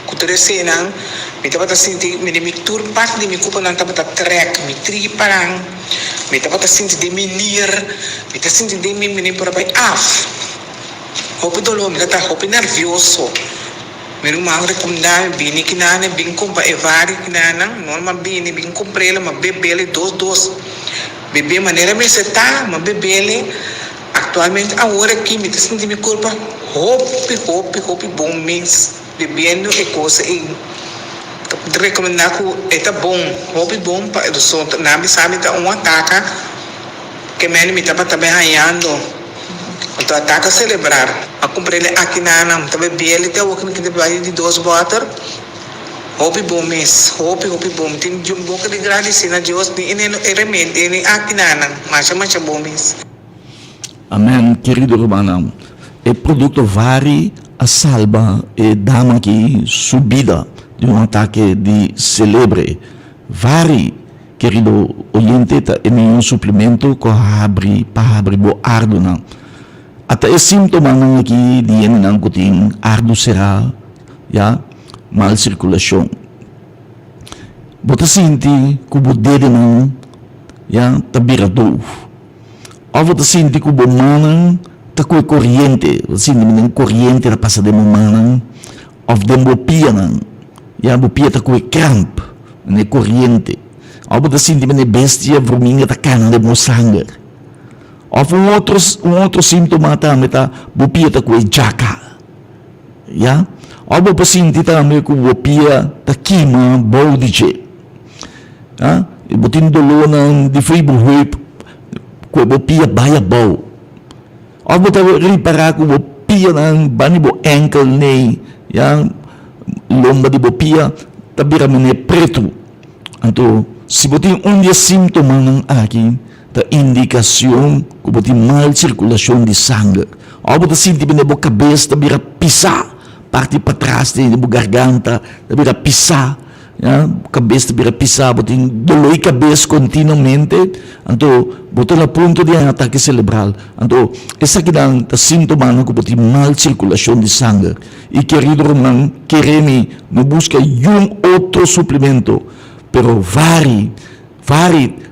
com toda cena, me estava sentindo, me tur parte de minha culpa não estava trek, me tripa não, me estava sentindo de me nir, me estava sentindo de me por aí af, roupa dolor, me estava roupa nervioso. Meron mga rekomendar bini kinana bing kumpa evari kinana normal bini bing comprela ma bebele dos bebe maneira me seta ma bebele actualmente agora aqui me senti me culpa hopi bom mês bebendo e coisa e recomendar que é bom hopi bom para o som na me sabe tá ataca que me tava também raiando então ataca celebrar a comprei aqui na também bele até o que vai de 2 botas hopi bom mês hopi bom tem de boca de agradecer a Deus de remédio de aqui na mas bom mês amém querido irmão o produto Vari a salva e dama que subida de ataque de celebre Vari querido oyente é um suplemento que abre bo ardo não até esse sintoma não aqui de não tem ardo será já mal circulação bota senti que o dedo não já tá virado ou bota senti que o mana tá com corrente assim de corrente na passa de mana ou de bopia não já bopia tá com cramp na corrente ou bota senti de bestia verminha tá cana de sangue ou um outro sintoma também tá bopia tá com jaca ya ou bota senti também que bopia tá queima bode ah e botin dolo ng di free buhay ko bopia baya bow ou bota ripara ko bopia ng bani bo ankle ni yang lomba di bopia tabira mo preto anto si botin dia sintoma ng akin ta indikasyon kung ti mal sirkulasyon di sangue. O ta sinti binebo kabes ta bira pisa, parte patras di bo garganta, ta bira pisa, kabes ta bira pisa, buting doloy kabes continuamente, anto buto la punto di atake cerebral, anto esa kinang ta sintoma kung ti mal sirkulasyon di sangue. Querido man queremi no busca yung otro suplemento, pero vari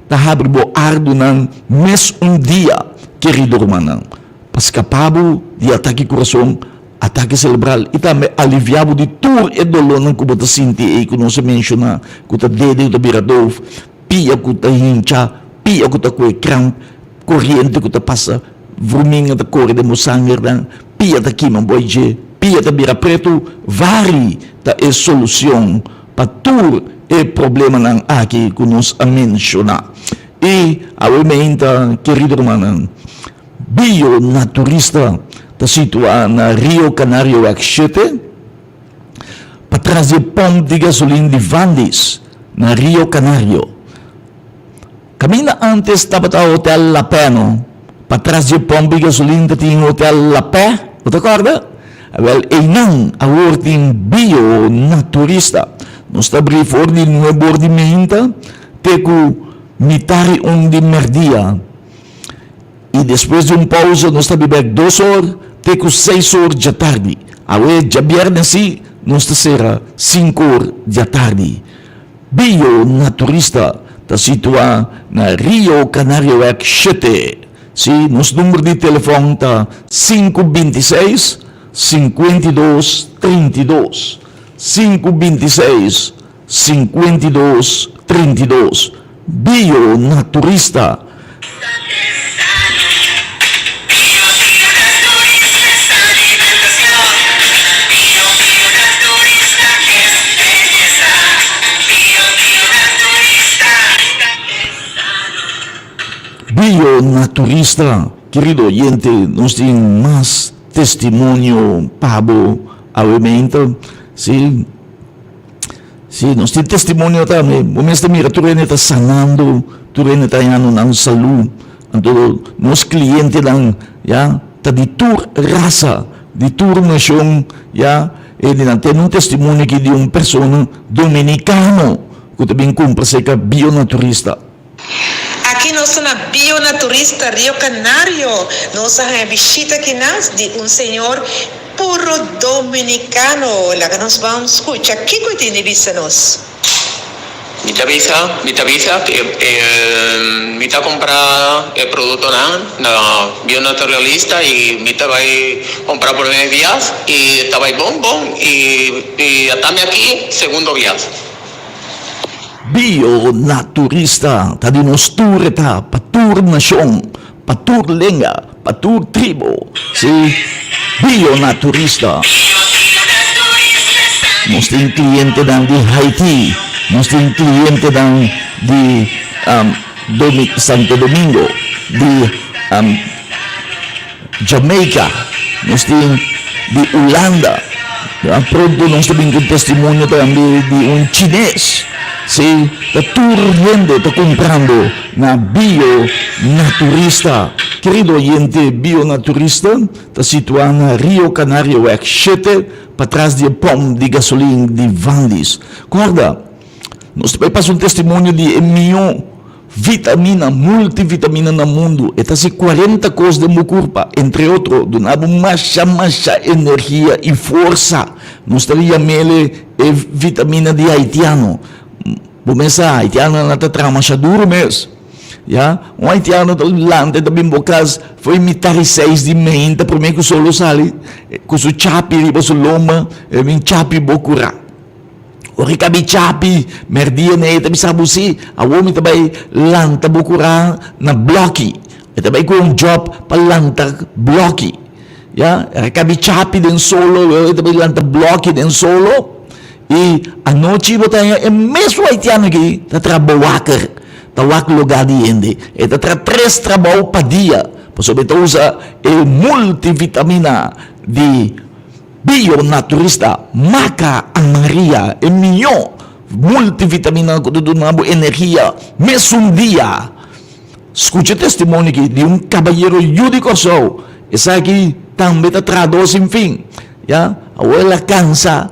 tahabre bo ardo ng mes un dia, querido romanang. Paskapabo di atake coração, atake cerebral, ita me aliviabo di tur e dolor ng kubota sinti e kuno sa mensiona, kuta dede kuta biradov, pia kuta hincha, pia kuta kwe cramp, corriente kuta passa, vruminga ta corre de mo sangue dan, pia ta kimang boyje, pia ta bira preto, vari ta e solução, patur e problema ng aki kunos a mensiona. E awementa, querido romanang, bio-naturista ta situa na Rio Canario Axete, patras de pom de gasolina de Vandis na Rio Canario. Kamina antes tapat a Hotel Lapeno, patras de pom de gasolina ta ting Hotel Lape, o takorda? Well, inang awarding bio-naturista. Nos tabri for di nuevo ordimenta, teku mitari di merdia. E después de pausa, nos tabi bag 2 horas, teku 6 horas de tarde. Awe, já viernes si, nos tasera 5 horas de tarde. Bio-naturista, ta situa na Rio Canario Axete. Si, nos número de telefone ta 526 5232. 526 5232. Bio-naturista. Bio-naturista. Querido oyente, nos tienen más testimonio pabo awemento. Sí, nos tiene testimonio también. Momento mira, tu rin está sanando, tu rin está yano ng salud. Anto, nos cliente lang, ya, ta ditur raza, ditur nasyong, ya, dinante un testimonio que de un persona dominicano, que también cumpre seca bio-naturista. Aqui nós na Bio-naturista Rio Canario, nós visita aqui de um senhor puro dominicano. Lá que nós vamos escutar, que coisa tem vista nós? Mita comprar el producto na bio-naturalista y mita va a comprar por medio días y estaba ahí bom y atame aquí segundo viaje. Bio-naturista, ta dinosture ta, patur nasyong, patur lenga, patur tribo, si bio-naturista. Nos ting kliyente ng di Haiti, nos ting kliyente ng di Santo Domingo, di Jamaica, nos ting di Holanda. Pronto nos tabing kong testimonyo también di un Chines. Si, taturriendo, ta comprando na bio-naturista. Querido oyente, bio-naturista, ta situa na Rio Canario Axete, patras de pom de gasolina de Vandis. Guarda, nos paipas un testimonio de emio vitamina, multivitamina na mundo. Eta si 40 cosas de mu curpa, entre otro, donava masha energia e força. Nos taria mele vitamina de haitiano. Bumesa, haitiano na tatrama siya duro mes. Ya, um haitiano lante da bimbocas foi imitar 6 de menta, por meio que solo sali, com su chapi riba su loma, min chapi bokura. O rikabi chapi, merdia ne tabi sabusi, awomi tabay lanta bokura na blocky. Tabay ko yung job pa lanta blocky. Ya, rikabi chapi den solo, tabay lanta blocky den solo. E anoche botanya e mesmo haitiano que tá trabalhando, tawak lugar de ende, e tá 3 trabalho pa dia, por sobre usa e multivitamina de bio-naturista, maca Maria, e minho multivitamina que do nabo energia, mesmo dia, escuche testimonio aqui de um caballero Yudi Corso. Essa aqui também está traduz em fim. Ya, ela cansa,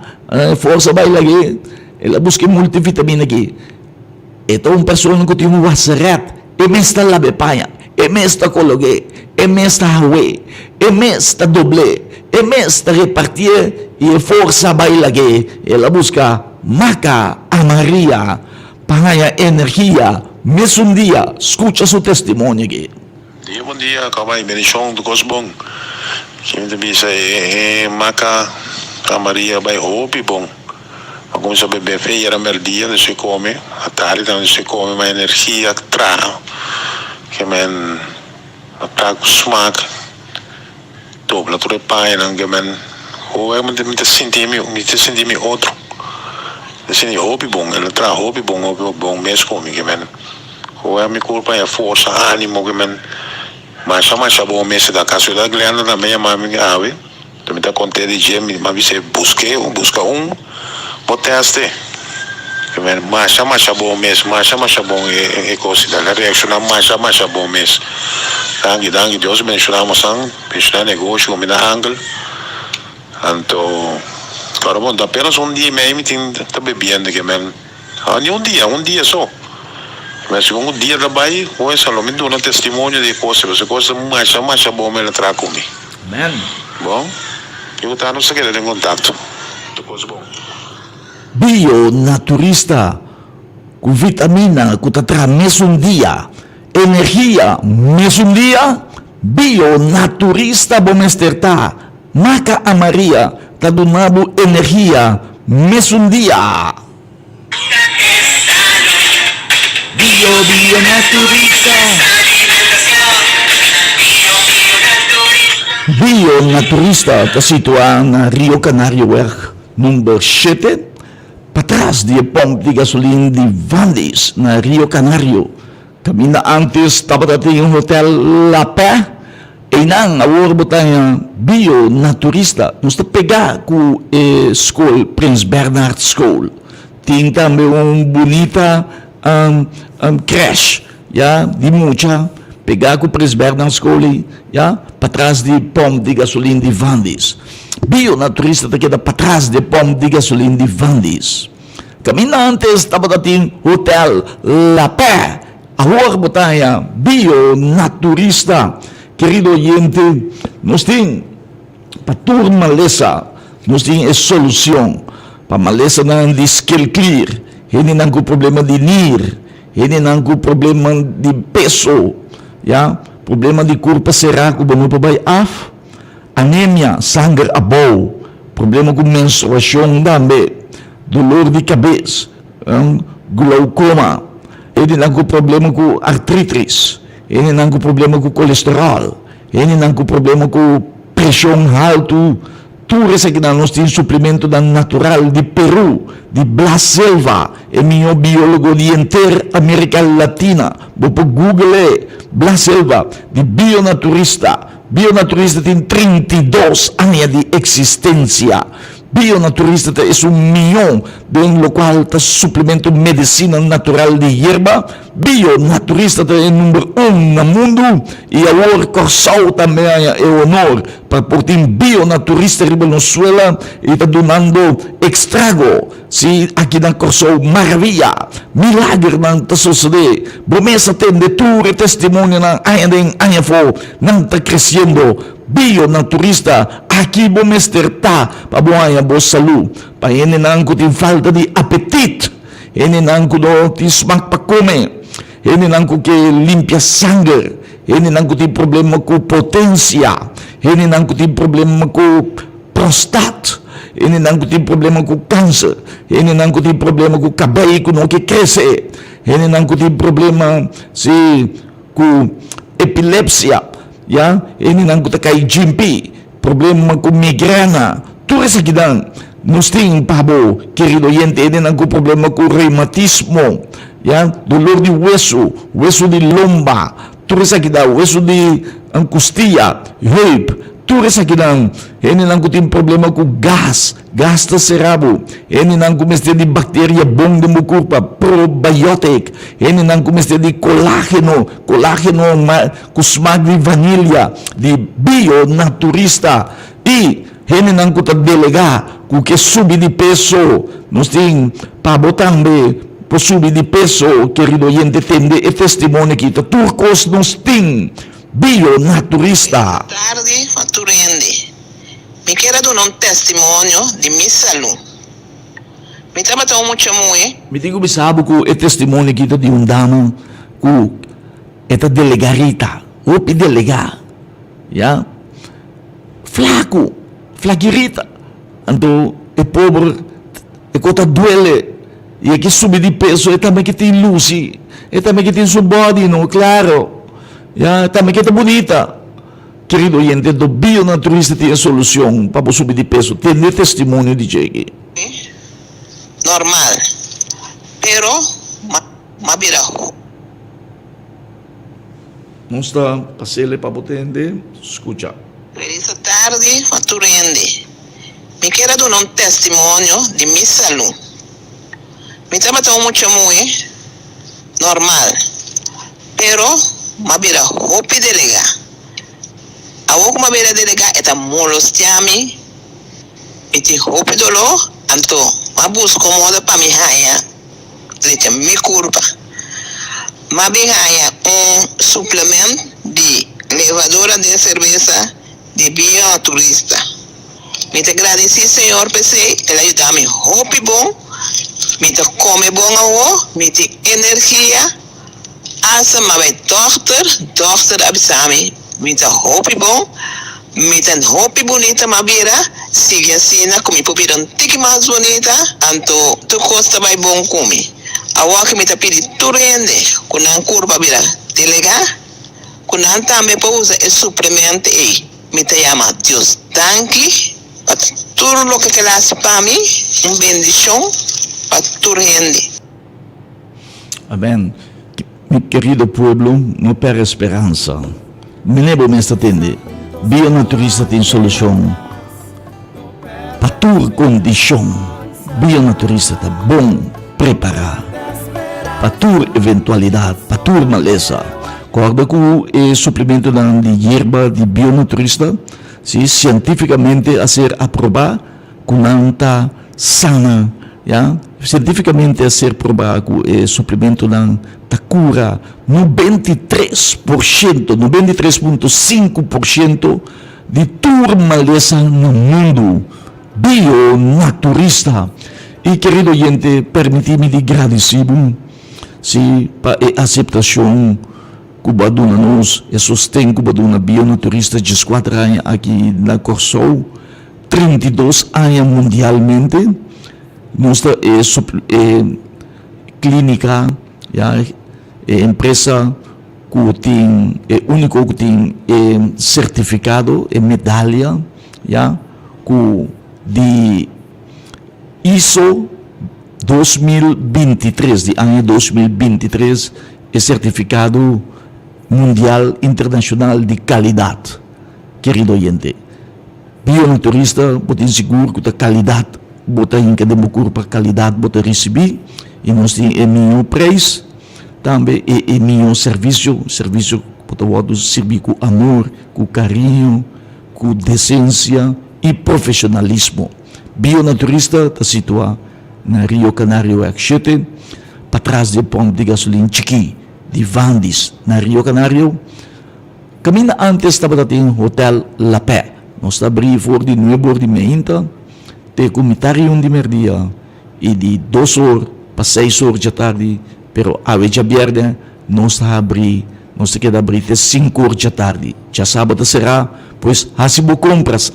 força vai lagi, ela busca multivitamina aqui. Ito ang persona ko tiyo wasarat, emesta labepaya, emesta kologe, emesta hawe, emesta doble, emesta repartir, e força vai lagi, ela busca maca amaria, pangaya energia, mesmo dia, escucha seu testemunho aqui. Bom dia, kamay, bendisyong do Cosbong. Siyempre bisa maca amaria vai hopi bom. Alguns sabe bebê era merdia de se come, a tarde também se come uma energia tra, que men tra com smaak, dobla tudo pai não que men, ou é muito me senti me outro, assim hopi bom, ela tra hopi bom mês come que men, ou é me culpa é força, ânimo que men, mas bom mês da casa da Glenda também a mãe ave, também tá contente de dia, mas você busca Poteste, que masha bom mês, masha bom e considera reacionar masha bom mês. Dangue Deus mencionamos mencionar negócio como na angle. Anto, claro bom, apenas dia mesmo tem tá bebendo que men. Um dia só. Mas segundo dia trabalho, ou essa lo me dá um testemunho de coisas, você coisa masha bom me tra comigo. Amen. Bom, eu tá no segredo em contato. Coisa bom. Bio-naturista, com vitamina, com tatra mesmo dia, energia mesmo dia, bio-naturista bomesterta, maca amaria, tadunabo energia mesmo dia. Bio-naturista. Bio-naturista, está situado na Rio Canario Werk, número 7, patras di pomp de gasolina de Vandis na Rio Canario. Kami na antes dapat natin yung Hotel La Paix. Inang award botanya bio-naturista. Nusta pega ku school, Prince Bernhard School. Ting tambe un bonita crash. Ya, di mucha. Pega ku Prince Bernhard School. Ya, patras di pomp de gasolina de Vandis. Bio-naturista ta queda patras de pomp de gasolina de Vandis. Kami na antes dapat natin Hotel La Paix. Award botanya bio-naturista. Querido oyente, nós temos para toda maleza, nós temos a solução para maleza não de skill clear, ele não tem problema de NIR, ele não tem problema de peso, ya, problema de corpo será que não vai af, anemia, sangue abou, problema com menstruação também, dolor de cabeça, glaucoma, ele não tem problema com artritis. Ele não tem problema com colesterol. Ele não tem problema com pressão alta. Tudo isso aqui nós temos suplemento natural de Peru, de Blas Selva. É meu biólogo de inteira América Latina. Vou para Google, Blas Selva, de bionaturista. Bionaturista tem 32 anos de existência. Bionaturista é milhão de qual está suplemento medicina natural de hierba. Bionaturista é número 1 no mundo. E agora Corsau também é honor para portar bionaturista na Venezuela e está donando extrago. Se aqui na Corsau, maravilha, milagre não está sucedendo. Promessa tem de tudo testemunho na anha for, não está crescendo. Bionaturista, aqui vou me estertar para boa boa saúde. Para ele não tem falta de apetite. Ele não tem smack para comer. Ele não tem limpia sangue. Ele não tem problema com potência. Ele não tem problema com prostate. Ele não tem problema com câncer. Ele não tem problema com cabelo que não cresce. Ele não tem problema com epilepsia. Ya, ini nang kuta kay GMP, problema com migrana, tudo isso aqui dan, nós tem pabo, querido oyente, ini nang problema com reumatismo, ya, dolor de hueso de lomba, tudo isso aqui dan, hueso de costilla, hip, Ture sa kinang, hini lang ko tin problema ko gas ta serabo, hini lang ko mesti di bakterya bong dumukurpa, probiotic, hini lang ko mesti di collagen kusmagli vanilya, di bio naturista, hini lang ko tagdelega, kuke subi di peso, nosting pabotang be, posubi di peso, querido oyente, tende e testimone kita, turcos nosting, bio naturista. Tardi, fatturende. Mi quiero dar un testimonio di mi salud. Mi trabajo mucho muy. Mi dico bisabo ko e testimone kita di un dama ku eta delegarita, opi delega. Ya. Flaco, flagirita. Anto e pobre e kota duele. E che subi di peso e também que tem luci, e também que tem su body, no, claro. Ya, também que está bonita. Querido oyente, do bio naturista tem a solução para subir de peso. Tem testemunho de Jake. Normal. Pero, ma biraho. Não está passele para potente, escuta. Essa tarde, fatturende. Mi quiero dar un testimonio di mi salud. Mi trabajo mucho muy normal. Pero, ma biraho pi delega. Awok mabera delega eta molostiami iti hopi dolo anto mabus komoda pa mi haya trete mi curva mabi haya un suplemento de levadura de cerveza de bioturista. Mi te agradeci Senhor PC, ele ayudami hopi bom, mi te come bom awo, mi te energia, asa mabe dochter abisami. Mita hopi bom, mita hopi bonita mabira, sigue assim na comi popira um tique mais bonita, anto tu costa vai bom comi. Awak mita pidi turende, kunan curva bira, delega, kunan também para usar esse suplemento aí. Mita chama Deus tanque, para tudo lo que ela para mim, bendição para turende. Amém. Mi querido pueblo, não perde esperança. Menebo mesta tende, bio naturista tem solução. Patur condição, bio naturista tá bom preparar. Patur eventualidade, patur maleza. Corda com o suplemento de hierba de bio naturista, se cientificamente a ser aprovado com anta sana, ya? Cientificamente a ser provado com o suplemento da cura 93.5% de toda maleza no mundo, bio naturista. E querido oyente, permite-me de agradecido se para a aceitação cubaduna nos e sustém cubaduna bio naturista de 4 anos aqui na Corsol, 32 anos mundialmente. Nossa clínica, ja, empresa que tem único que tem certificado e medalha, ja, que de ISO 2023, de ano 2023, é certificado mundial internacional de qualidade. Querido oyente, bionaturista, pode seguro que a qualidade bota em cada curva qualidade bota receber e nós temos o meu preço também e o meu serviço bota servir com amor, com carinho, com decência e profissionalismo. Bionaturista está situado na Rio Canário X7, para trás do ponto de gasolina Chiqui de Vandis na Rio Canário. Caminho antes estava tem Hotel La Pé, nós está abrindo for de 9 de meia te comitário de merdia e de 2 horas para 6 horas da tarde, pero a veja verde nós está abrir, nós quer abrir até 5 horas da tarde. Já sábado será, pois hasibo compras,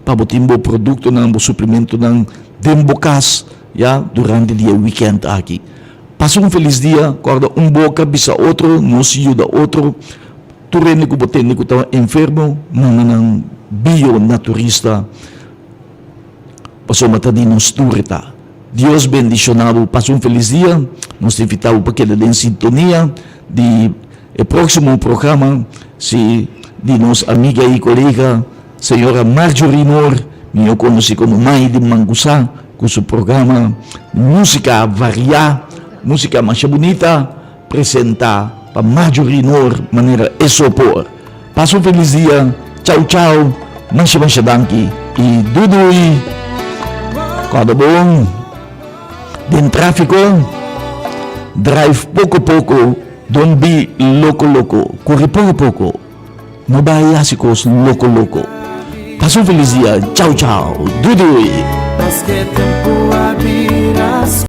para botar um produto, um suplemento, um dembocas, já durante o dia weekend aqui. Passa feliz dia, acorda boca, bisa outro, nos ajuda outro. Tu rende que botânico está enfermo, não bio-naturista. Passou matadinho turita. Deus bendicionado, passou feliz dia. Nós invitamos para que ele dê sintonia de o próximo programa, se de nossa amiga e colega, senhora Marjorie Nor, eu conheci como mãe de Mangussá, com seu programa Música Variar, música mais bonita, apresentar para Marjorie Nor, maneira isopor. Passa um feliz dia, tchau, tchau, mancha danki, e dudui, cada bom, den tráfico, drive pouco, don't be loco, corre pouco, não baiásicos loco. Passa um feliz dia, tchau, tchau, dudui. Mas que tempo había